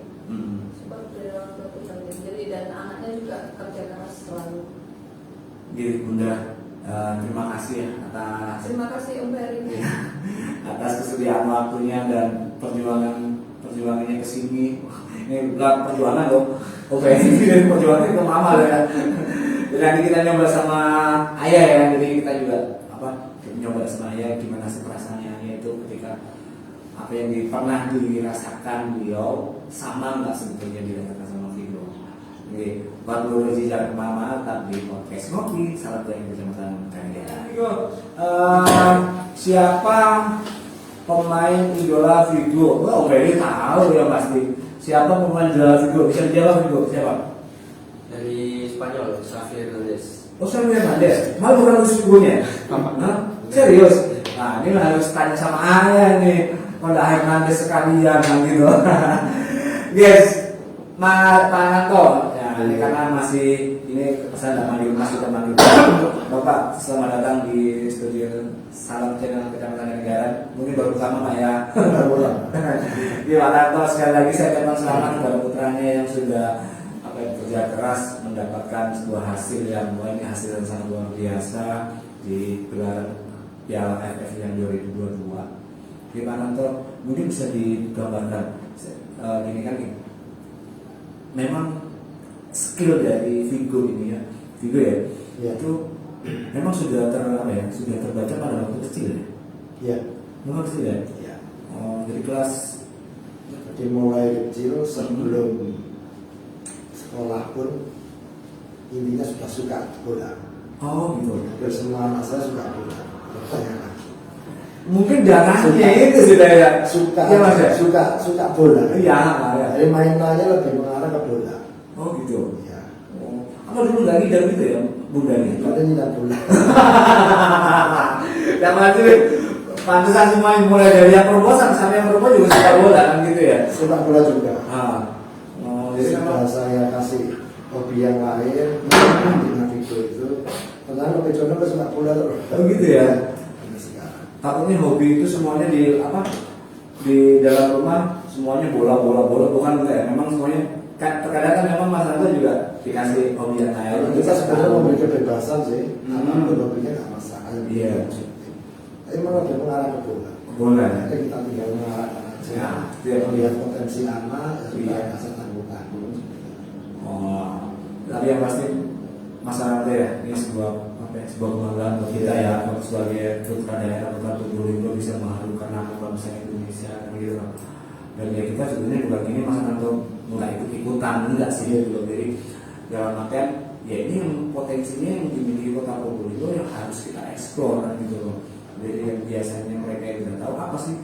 Support dari orang tua itu penting. Jadi dan anaknya juga kerja keras selalu. Gitu Bunda, terima kasih ya atas Terima kasih Om Ferry. atas kesediaan waktunya dan perjuangannya ke sini. Ini bukan perjuangan loh. Oke, ini perjuangan ke mama loh ya. Dan nanti kita nyoba sama ayah ya. Jadi kita juga nyoba sama ayah gimana sih perasaannya ayah itu ketika apa yang pernah dirasakan beliau sama nggak sebetulnya dirasakan sama Vigo. Oke, buat dulu jejak mama tetap di podcast Ngopi, salah satu yang kecamatan Vigo. Siapa pemain idola Vigo? Oh, Ferry tahu ya pasti. Siapa pemain idola Vigo? Bisa dijawab Vigo? Siapa? Dari Spanyol, Xavi Hernandez. Oh, Xavi Hernandez. Malah bukan Vigo-nya. Serius? Nah, ini harus tanya sama ayah nih. Pada Hernandez sekalian kan gitu. Guys, Pak Nanto, ya, ini karena masih ini saya nggak manggil Mas, sudah manggil Bapak. Selamat datang di studio Salam Channel Kecamatan Negara. Mungkin baru pertama Pak ya. Pak Tanto, sekali lagi saya ucapkan selamat kepada putranya yang sudah bekerja keras mendapatkan sebuah hasil yang ini hasil yang sangat luar biasa di gelaran Piala AFF yang 2022. Pak Tanto, mungkin bisa digambarkan gini kan, memang skill dari Vigo ini ya, Vigo ya, itu memang sudah sudah terbaca pada waktu kecil ya. Iya. Memang kecil ya. Iya. Oh, dari kelas. Jadi mulai kecil sebelum sekolah pun intinya sudah suka bola. Oh gitu. Hampir semua anak saya suka bola. Bertanya lagi. Mungkin jangannya itu sudah ya. Suka. Ya, Mas, ya? Suka bola. Iya. Ya. Jadi mainannya lebih mengarah ke bola. Oh gitu. Iya. Oh. Apa dulu lagi dan gitu ya bundanya? Ada tidak bola. Yang pasti pantesan semua mulai dari yang perempuan sampai yang perempuan juga suka bola kan gitu ya. Suka bola juga. Oh, jadi Sudah saya kasih hobi yang lain dengan Vigo itu. Ternyata lebih condong ke suka bola terus. Oh gitu ya. Ini sekarang. Takutnya hobi itu semuanya di dalam rumah semuanya bola bukan gitu ya. Memang semuanya terkadang kan memang Mas Anto juga dikasih hobi yang lain. Kita sebenarnya memberi kebebasan sih. Anak hobinya nggak masalah. Iya. Tapi malah dia mengarah ke bola. Bola ya. Jadi kita tinggal mengarahkan aja. Ya, Dia melihat potensi anak, ya sudah Iya. nggak usah tanggung-tanggung. Oh, tapi yang pasti masalah ya, ini sebuah kebanggaan buat kita ya, sebagai putra daerah putra Probolinggo bisa mengharumkan nama bangsa Indonesia gitu. Dan ya kita sebenarnya bukan ini Mas Anto nggak ikut-ikutan enggak sih gitu. Jadi dalam artian ya ini yang potensinya yang dimiliki kota Probolinggo yang harus kita eksplor gitu loh. Jadi yang biasanya mereka yang tidak tahu apa sih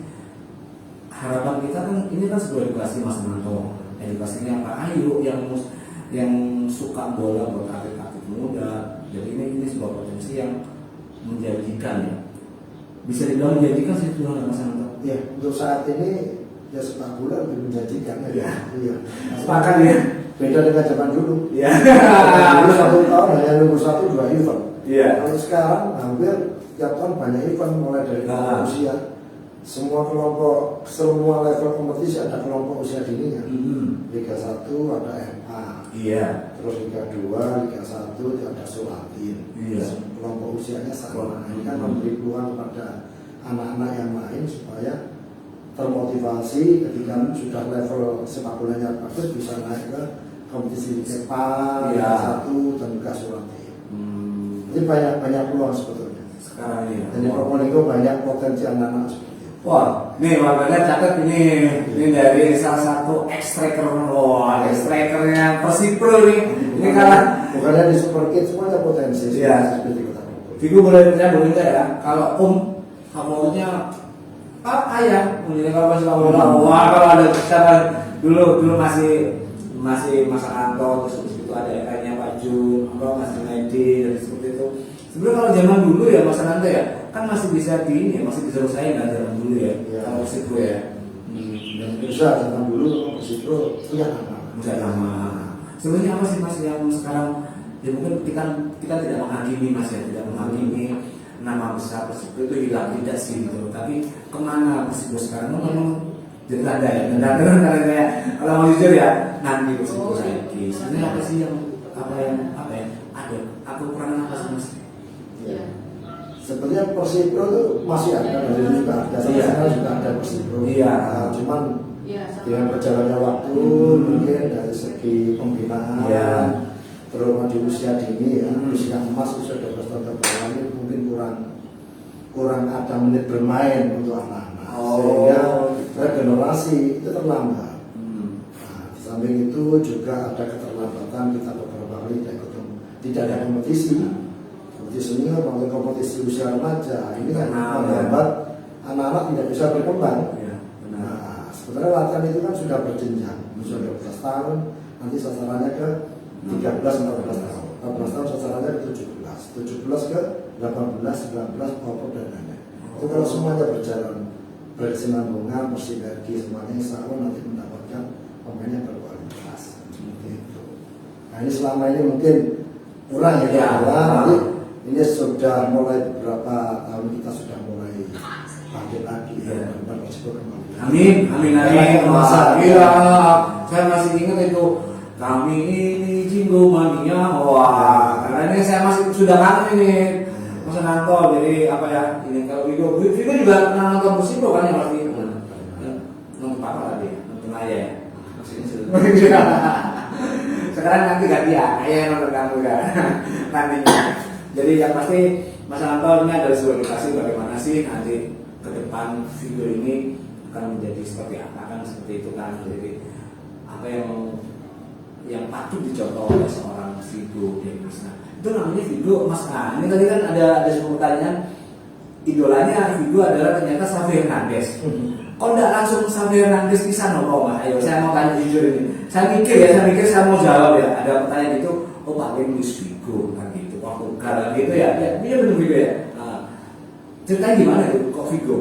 harapan kita kan ini kan sebuah edukasi Mas Anto. Edukasinya apa? Ayo yang suka bola buat atlet-atlet muda. Jadi ini sebuah potensi yang menjanjikan ya. Bisa dibilang menjanjikan sih Tuhan Mas Anto. Ya, untuk saat ini ya sepak bola lebih menjanjikan ya. Iya. Sepakat ya. Beda dengan zaman dulu. Iya. Dulu 1 tahun hanya nunggu 1-2 event. Iya. Kalau sekarang hampir tiap tahun banyak event mulai dari usia. Semua level kompetisi ada kelompok usia dininya. Liga 1 ada MA. Iya. Terus Liga 2, Liga 1 ada Sulatin. Iya. Kelompok usianya sama. Ini kan memberi peluang kepada anak-anak yang main supaya termotivasi ketika sudah level sepak bolanya bagus bisa naik ke kompetisi Liga Iya. 1 dan juga Sulatin. Jadi banyak peluang sebetulnya. Sekarang ini. Dan di Probolinggo banyak potensi anak-anak seperti itu. Wah, nih makanya catat ini dari salah satu ex-striker, ex-strikernya Persipro nih. Ini karena bukannya di Super Kids semuanya potensi. Iya. Seperti kota Probolinggo. Vigo boleh enggak ya? Kalau kamunya ayah, menjadi kalau masih wah kalau ada sekarang dulu masih Mas Anto, terus itu ada ekanya Pak Jun, masih Medi dan seperti itu. Sebenarnya kalau zaman dulu ya Mas Anto ya, kan masih bisa masih bisa usahain lah zaman dulu ya. Kalau Persipro ya. Dan bisa zaman dulu Persipro punya nama. Punya nama. Sebenarnya apa sih Mas yang sekarang ya mungkin kita tidak menghakimi Mas ya, tidak menghakimi nama besar Persipro itu hilang tidak sih gitu. Tapi kemana Persipro sekarang memang jadi ada ya. Dan karena kayak kalau mau jujur ya nanti Persipro lagi. Sebenarnya apa sih yang ada kekurangan apa sih Mas? Ya. Sebenarnya Persipro itu masih ada, dari dulu juga ada, sekarang juga ada Persipro. Iya. Cuman Iya, dengan berjalannya waktu mungkin dari segi pembinaan, terutama di usia dini ya, usia emas usia 12 tahun ke bawah ini mungkin kurang ada menit bermain untuk anak-anak, sehingga regenerasi itu terlambat. Nah, di samping itu juga ada keterlambatan kita beberapa kali tidak ada kompetisi. Senior maupun kompetisi usia remaja ini kan menghambat anak-anak tidak bisa berkembang. Ya, nah, sebenarnya latihan itu kan sudah berjenjang, usia 12 tahun, nanti sasarannya ke 13-14 tahun, 14 tahun sasarannya ke 17 ke 18, 19 maupun dan lain-lain. Itu kalau semuanya berjalan berkesinambungan, bersinergi semuanya, insya Allah nanti mendapatkan pemain yang berkualitas seperti itu. Nah ini selama ini mungkin kurang ya, Ya. nanti ini sudah mulai beberapa tahun kita sudah mulai bangkit lagi ya, dan Persiko kembali. Amin, amin, amin. Masa, Iya, saya masih ingat itu. Kami ini Jinggo Mania. Wah, karena ini saya masih sudah kangen ini. Mas Nanto, jadi apa ya? Ini kalau Vigo juga pernah nonton Persiko kan ya pasti. Nonton apa tadi? Nonton Ayah ya. Sekarang nanti ganti ya, Ayah yang nonton kamu kan nantinya. Jadi yang pasti Mas Nanto ini adalah sebuah edukasi bagaimana sih nanti ke depan figur ini akan menjadi seperti apa kan, seperti itu kan. Jadi apa yang patut dicontoh oleh seorang Vigo Dennis. Nah, itu namanya Vigo Mas. Nah, ini tadi kan ada sebuah pertanyaan, idolanya Vigo adalah ternyata Xavi Hernandez. Kok enggak langsung Xavi Hernandez bisa nopo Mas? Ayo saya mau tanya jujur ini. Saya mikir saya mau jawab ya. Ada pertanyaan itu, oh paling Luis Figo kan gitu. Waktu karena gitu ya, dia benar Vigo ya. Nah, ceritanya gimana itu kok Vigo?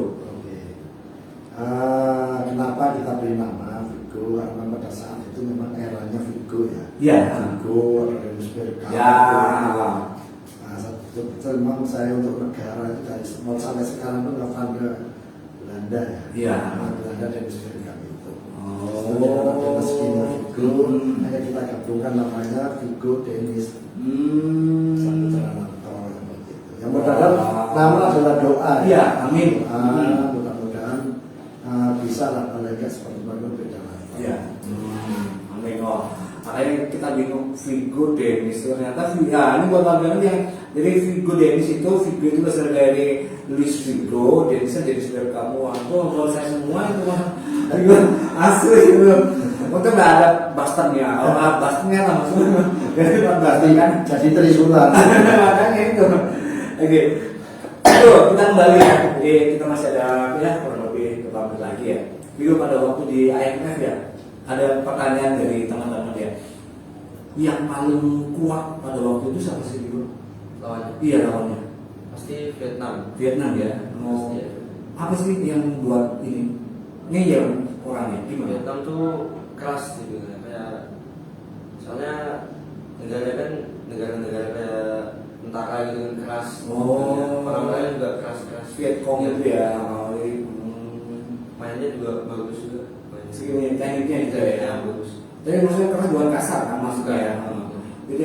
Kenapa kita beri nama Vigo? Karena pada saat itu memang eranya Vigo ya. Iya. Vigo, Remus Bergkamp. Ya. Nah, betul memang saya untuk negara itu dari semua sampai sekarang pun melakukan ke Belanda ya. Iya. Belanda dan Bergkamp itu. Oh. Ada meskinya Vigo, hanya kita gabungkan namanya Vigo Dennis. Satu Nanto yang begitu. Yang mudah-mudahan nama adalah doa. Iya, amin. Mudah-mudahan bisa lah paling nggak seperti mereka beda lah. Iya. Amin. Oh, makanya kita bingung Vigo Dennis ternyata ya ini buat bagian yang jadi Vigo Dennis itu Vigo itu berasal dari Luis Figo, Dennisnya Dennis Bergkamp. Kalau saya semua itu mah Vigo asli itu. Untuk nggak ada Bostonnya, kalau nggak Bostonnya lah maksudnya. Jadi berarti kan Jadi Trisula. makanya itu. Oke. Itu kita kembali ya. Kita masih ada ya kurang lebih beberapa menit lagi ya. Vigo pada waktu di IMF ya, ada pertanyaan dari teman-teman ya. Yang paling kuat pada waktu itu siapa sih Vigo? Lawannya Iya lawannya. pasti Vietnam. Vietnam ya. Mau Pasti ya. apa sih yang buat ini? Ini ya orangnya gimana? Vietnam tuh keras gitu kan, kayak soalnya negara kan negara-negara kayak tentara gitu kan keras. Oh. Orang-orangnya juga keras-keras. Vietcong Iya. itu ya. Mainnya juga bagus juga. Skill tekniknya itu ya. Ya, bagus. Tapi maksudnya keras bukan kasar kan maksudnya ya. Jadi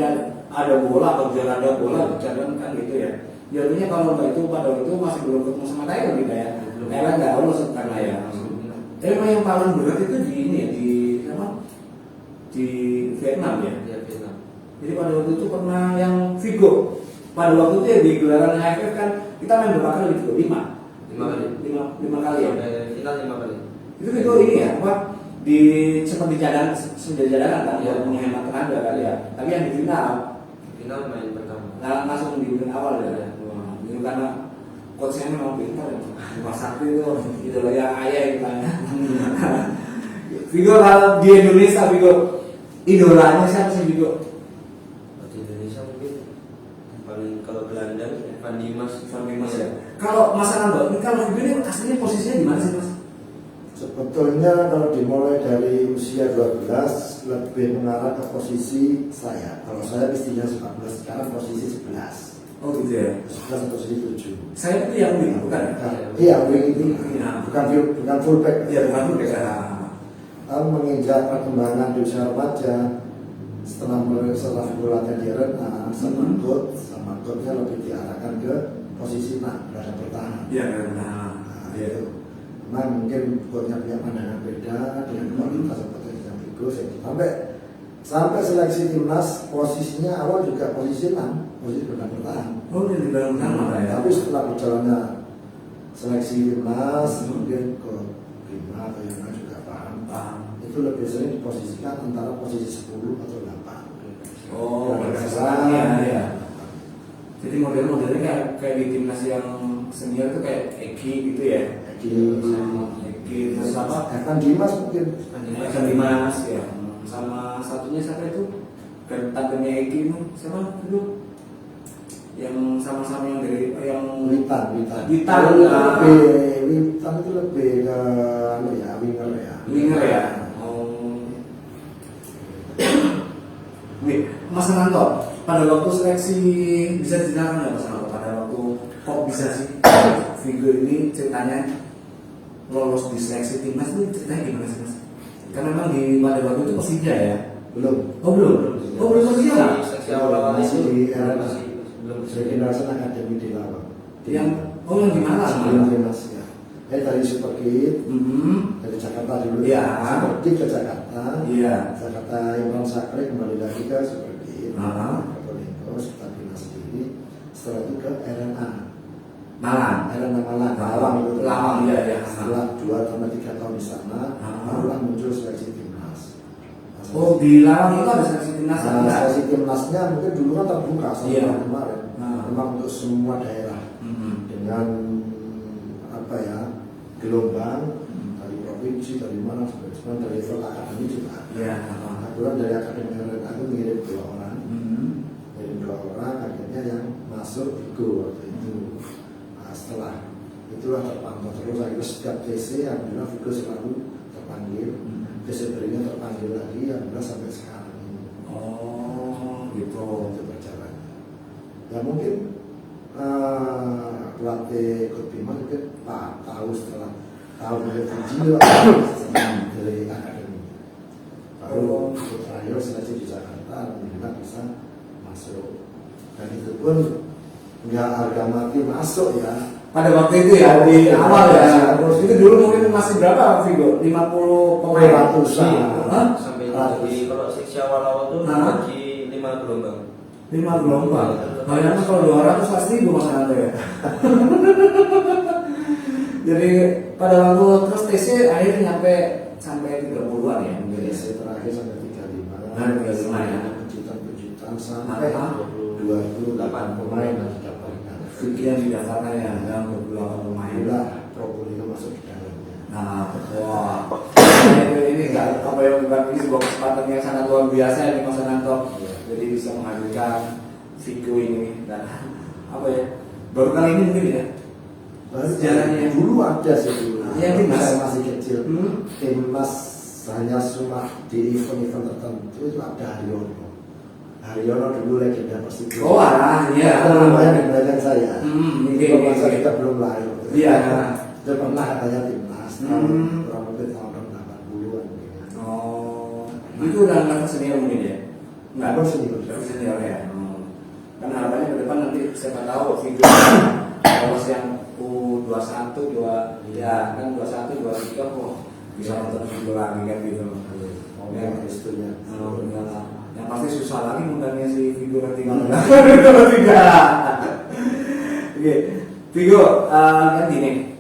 ada bola atau jangan ada bola jangan kan gitu ya. Jadinya kalau nggak itu pada waktu itu masih belum ketemu sama Thailand gitu ya. Thailand nggak lolos karena ya. Tapi memang yang paling berat itu di ini ya di apa? Di Vietnam ya. Dia Vietnam. Jadi pada waktu itu pernah yang Vigo. Pada waktu itu ya di gelaran AFF kan kita main berapa kali gitu? 5 kali ya. Sampai final 5 kali. Itu Vigo ini ya apa? Di seperti cadangan cadangan kan Iya. buat menghemat tenaga kali ya. Tapi yang di final Final main pertama. langsung di menit awal ya. Wah, itu karena coachnya memang pintar ya. Mas Sakti itu idola yang ayah itu kan. Vigo kalau di Indonesia Vigo idolanya siapa sih Vigo? Di Indonesia mungkin paling kalau Belanda Van Dimas. Van Dimas ya. Kalau Mas Anando, ini kalau Vigo ini aslinya posisinya di mana sih Mas? Sebetulnya kalau dimulai dari usia 12 lebih mengarah ke posisi saya. Kalau saya mestinya 14, sekarang posisi 11. Oh gitu ya. 11 posisi 7. Saya itu yang wing bukan ya? Nah, iya, wing itu Iya. bukan fullback. Iya bukan itu ya. Menginjak perkembangan di usia remaja, setelah latihan di arena sama coachnya lebih diarahkan ke posisi berada bertahan. Iya karena Nah, itu. Memang mungkin coachnya punya pandangan beda dengan kualitas seperti yang Vigo. Sampai seleksi timnas posisinya awal juga posisi 6, posisi bertahan. oh ini di dalam nama ya. Tapi setelah berjalannya seleksi timnas mungkin ke Bima atau yang lain juga paham. Itu lebih sering diposisikan antara posisi 10 atau 8. Oh Dan berdasarkannya sekarang, ya. Jadi model-modelnya kayak di timnas yang senior itu kayak Eki gitu ya. Eki terus apa? Evan Dimas mungkin. Evan Dimas ya. Sama satunya siapa itu? Tantenya Eki itu siapa itu? Yang sama-sama yang dari yang Witan. Witan, Witan itu lebih ke winger ya. winger ya. Oh. Nih, Mas Nanto, pada waktu seleksi bisa diceritakan nggak Mas Aldo? Pada waktu kok bisa sih Vigo ini ceritanya lolos di seleksi timnas itu ceritanya gimana sih Mas? Karena memang di pada waktu itu Persija ya. Belum. Oh belum. Oh belum Persija nggak? Seksi awal-awal Masih itu di era masih belum Regenerasi Akademi di Lawang. Yang yang di mana? Sebelum timnas ya. Dari Super Kid, dari Jakarta dulu. Iya. Super Kid ke Jakarta. Iya. Jakarta Imran Sakri kembali lagi ke Super Kid. Aha. Probolinggo setelah timnas sendiri. Setelah itu ke RNA. Malang. RNA Malang. Lawang itu. Lawang, iya, iya. Setelah 2-3 tahun di sana, barulah muncul seleksi timnas. Oh di Lawang itu ada seleksi timnas Nah, enggak? seleksi timnasnya mungkin dulu kan terbuka sampai Iya. kemarin. Nah. Memang untuk semua daerah dengan apa ya gelombang dari provinsi dari mana sebenarnya dari level akademi juga. Iya. Aturan dari akademi aku mengirim 2 orang, Mhm. mengirim 2 orang akhirnya yang masuk Vigo waktu itu. Nah, setelah itulah terpantau terus akhirnya setiap TC alhamdulillah Vigo selalu terpanggil. TC berikutnya terpanggil lagi alhamdulillah sampai sekarang ini. Oh gitu. Itu berjalan. Ya mungkin pelatih Coach Bima mungkin Pak tahu setelah tahu dari video dari akademi. Baru terakhir seleksi di Jakarta alhamdulillah bisa masuk. Dan itu pun nggak harga mati masuk ya. Pada waktu itu ya di awal ya. Terus itu dulu mungkin masih berapa Vigo? 50 pemain. Ratusan. Hah? sampai jadi kalau seksi awal-awal tuh Hah? di 5 gelombang. 5 gelombang. Bayangkan kalau 200 pasti ibu Mas Aldo ya. Jadi pada waktu terus TC akhirnya nyampe sampai 30-an ya mungkin ya. Saya terakhir sampai 35. Nah, 35 ya. Kejutan-kejutan sampai Aha. 28 pemain yang didapatkan. Yang didaftarkan ya dalam 28 pemain. Alhamdulillah Probolinggo masuk di dalamnya. Nah, wah, ini nggak apa yang bukan ini sebuah kesempatan yang sangat luar biasa ini Mas Ananto. Jadi bisa menghadirkan Vigo ini dan apa ya baru kali ini mungkin ya. Sejarahnya dulu ada sih dulu. Iya, timnas. Saya masih kecil. Hmm. Timnas hanya cuma di event-event tertentu itu ada Haryono. Haryono dulu legenda Persib. Oh, iya. Itu lumayan di belakang saya. Oke, Itu oke, masa oke. kita belum lahir. Iya. Itu pernah katanya timnas. Kurang lebih tahun 80-an. Oh, itu udah level senior mungkin ya? Nggak, Level senior. level senior ya. Kan harapannya ke depan nanti siapa tahu Vigo lolos yang U21, ya kan 21, 23 kok bisa nonton Vigo lagi kan gitu. Ya, istrinya. Yang pasti susah lagi mudahnya si Vigo nanti kalau tiga. Oke, Vigo kan gini,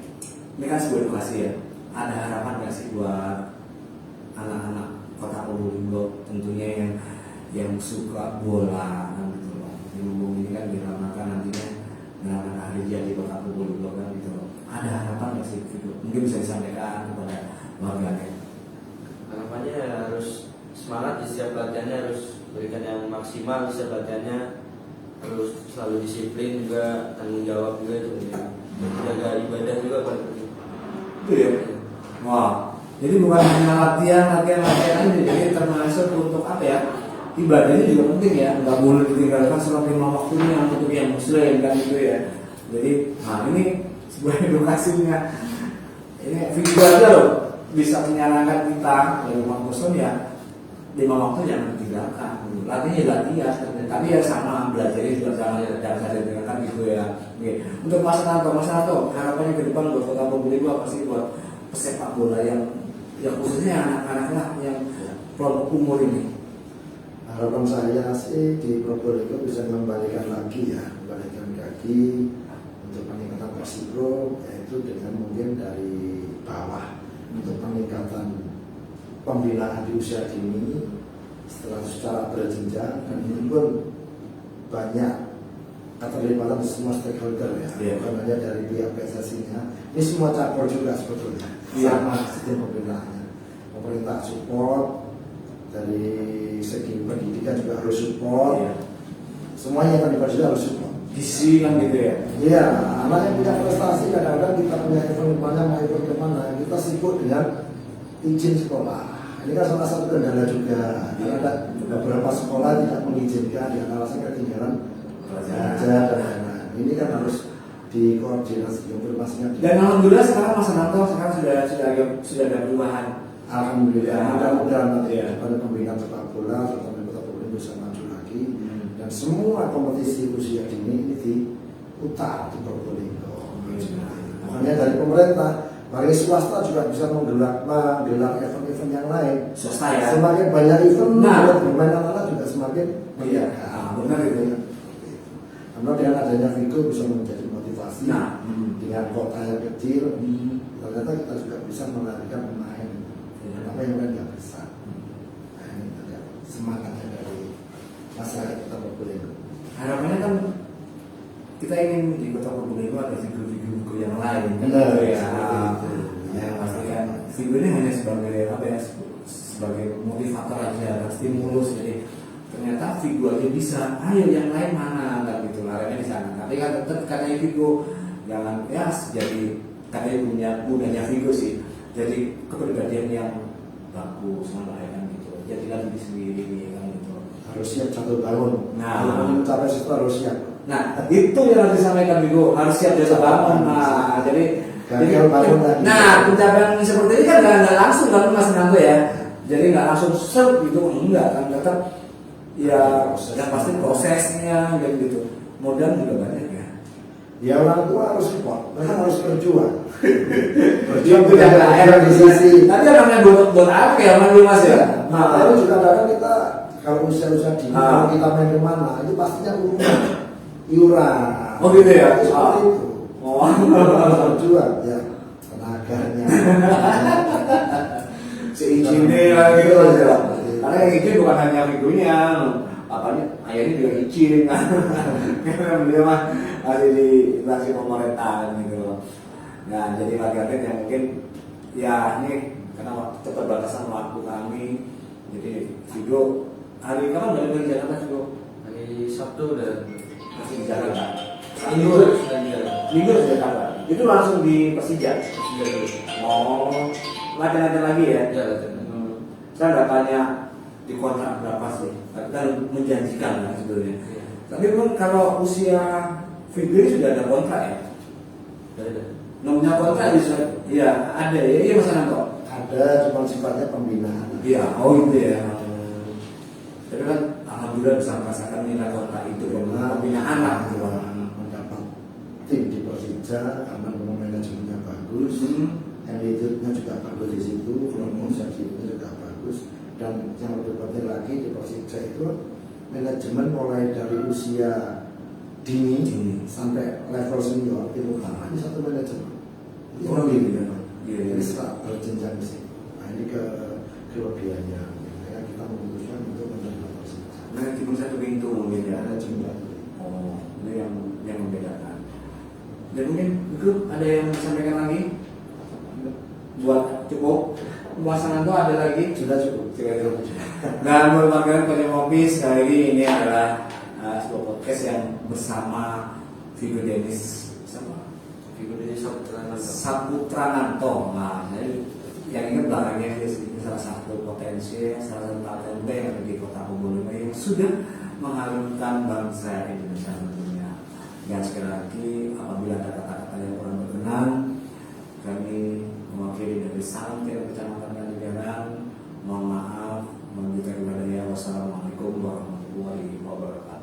ini kan sebuah edukasi ya. Ada harapan nggak sih buat anak-anak kota Probolinggo tentunya yang suka bola kan gitu loh. Di ini kan diramakan nantinya dengan hari jadi kota Probolinggo kan gitu loh. Ada harapan nggak sih Vigo? Mungkin bisa disampaikan kepada warganya. Harapannya harus semangat di setiap latihannya, harus berikan yang maksimal di setiap latihannya, terus selalu disiplin juga, tanggung jawab juga itu penting. Jaga ibadah juga paling penting. Itu ya. Wah, jadi bukan hanya latihan aja, jadi termasuk untuk apa ya? Ibadahnya juga penting ya, nggak boleh ditinggalkan selama 5 waktunya untuk yang muslim kan gitu ya. Jadi, nah ini sebuah edukasinya. Ini Vigo aja loh bisa menyarankan kita dari umat muslim ya 5 waktu jangan ditinggalkan. Latihan, tapi ya sama belajarnya juga sama jangan saja ditinggalkan gitu ya. Oke. Untuk Mas Nato, harapannya ke depan buat Kota Probolinggo apa sih buat pesepak bola yang khususnya anak-anak lah yang kelompok umur ini? Harapan saya sih di Probolinggo bisa mengembalikan lagi ya, kembalikan lagi untuk peningkatan Persipro, yaitu dengan mungkin dari bawah untuk peningkatan pembinaan di usia dini secara berjenjang, dan ini pun banyak keterlibatan semua stakeholder ya, bukan hanya dari pihak PSSI-nya, ini semua cabur juga sebetulnya, sama sistem pembinaannya. Pemerintah support, dari segi pendidikan juga harus support, semuanya yang terlibat juga harus support. Visi kan gitu ya? Iya, anak yang punya prestasi kadang-kadang kita punya event mau ikut kemana, kita sibuk dengan izin sekolah. ini kan salah satu kendala juga. Karena ada beberapa sekolah tidak mengizinkan, ya alasan ketinggalan belajar dan lain-lain. Ini kan harus dikoordinasi informasinya. Dan alhamdulillah sekarang Mas Ananto sekarang sudah ada perubahan. Alhamdulillah, Ya. mudah-mudahan nanti Ya. pada pembinaan sepak bola serta Kota Probolinggo bisa maju lagi dan semua kompetisi usia dini ini diputar di Probolinggo. Makanya dari pemerintah, dari swasta juga bisa menggelar event-event yang lain. Swasta ya. Semakin banyak event, Nah. bermain anak-anak juga semakin Iya. meningkat. Benar itu. Karena dengan adanya Vigo bisa menjadi motivasi. Nah. Dengan kota yang kecil, ternyata kita juga bisa melarikan pemain. Apa yang lain nggak bisa. Nah, ini ada semangatnya dari masyarakat Kota Probolinggo. Harapannya kan kita ingin di Kota Probolinggo ada figur-figur yang lain. Benar, ya. seperti itu. Ya, pastikan figur ini hanya sebagai apa ya? Sebagai motivator aja, stimulus. Jadi ternyata figur aja bisa. Ayo yang lain mana? Kan gitu. Harapannya di sana. Tapi kan tetap katanya figur jangan ya jadi katanya punyanya figur sih. Jadi kepribadian yang bagus sama kan gitu. Jadilah diri sendiri kan gitu. Harus siap 1 tahun. Nah. Kalau mau mencapai sesuatu harus siap. Nah, itu yang harus disampaikan Vigo, harus siap jatuh bangun. Nah, Gagal bangun lagi. Nah, pencapaian seperti ini kan nggak langsung kan Mas Nanto ya. Jadi nggak langsung set gitu, enggak kan tetap ya yang pasti prosesnya kayak gitu. Modal juga banyak ya. Ya orang tua harus support, mereka harus berjuang. Berjuang tidak ada di sisi. Tadi namanya buat apa ya Mas ya? Nah, lalu juga kadang kita kalau usia-usia dini, Ah. kalau kita main kemana, itu pastinya iuran. Oh gitu ya? Itu seperti Ah. itu. Oh. Harus berjuang, ya tenaganya. Seizin lah gitu aja. Karena yang izin bukan hanya figurnya, apanya ayahnya juga izin kan. Karena beliau mah ada di instansi pemerintahan gitu loh. Nah jadi bagi atlet yang mungkin ya ini karena keterbatasan waktu kami, jadi video hari kapan balik dari Jakarta juga? Hari Sabtu dan Masih di Jakarta. Minggu sudah di jalan. Minggu di Jakarta. Itu langsung di Persija. Sudah dulu. Oh, latihan-latihan lagi ya? Ya, latihan. Saya nggak tanya di kontrak berapa sih, kan menjanjikan lah sebetulnya. Iya. Tapi memang kalau usia Figri sudah ada kontrak ya? Ada. Nomornya kontrak bisa? Iya ada ya, iya Mas Ananto. Ada, cuma sifatnya pembinaan. Iya, oh itu ya. Tapi kan alhamdulillah bisa merasakan nilai kontrak itu pembinaan lah. Gitu. Mendapat tim di Persija karena memang manajemennya bagus, attitude-nya juga bagus di situ, konsepsinya juga bagus, dan yang lebih penting lagi di Persija itu manajemen mulai dari usia dini sampai level senior itu hanya satu manajemen. Itu Oh, lebih gitu ya. Iya, iya. Jadi setelah berjenjang di situ. Nah ini kelebihannya. Ya, kita memutuskan untuk menerima Persija. Nah, tipe satu pintu mungkin ya. Manajemen. Oh, ini yang membedakan. Dan mungkin itu ada yang disampaikan lagi buat cukup. Mas Ananto ada lagi? Sudah cukup. Sudah cukup. Dan merupakan Kopi sekali lagi ini adalah sebuah podcast yang bersama Vigo Dennis sama Figur dari Saputra Nanto. Saputra Nanto. Nah, saya yang ingat belakangnya ini salah satu potensi, salah satu talenta yang ada di Kota Probolinggo yang sudah mengharumkan bangsa Indonesia tentunya. Dan sekali lagi, apabila ada kata-kata yang kurang berkenan, kami mewakili dari Salam Channel Kecamatan Kanigaran, mohon maaf, menunjukkan kepada ya wassalamualaikum warahmatullahi wabarakatuh.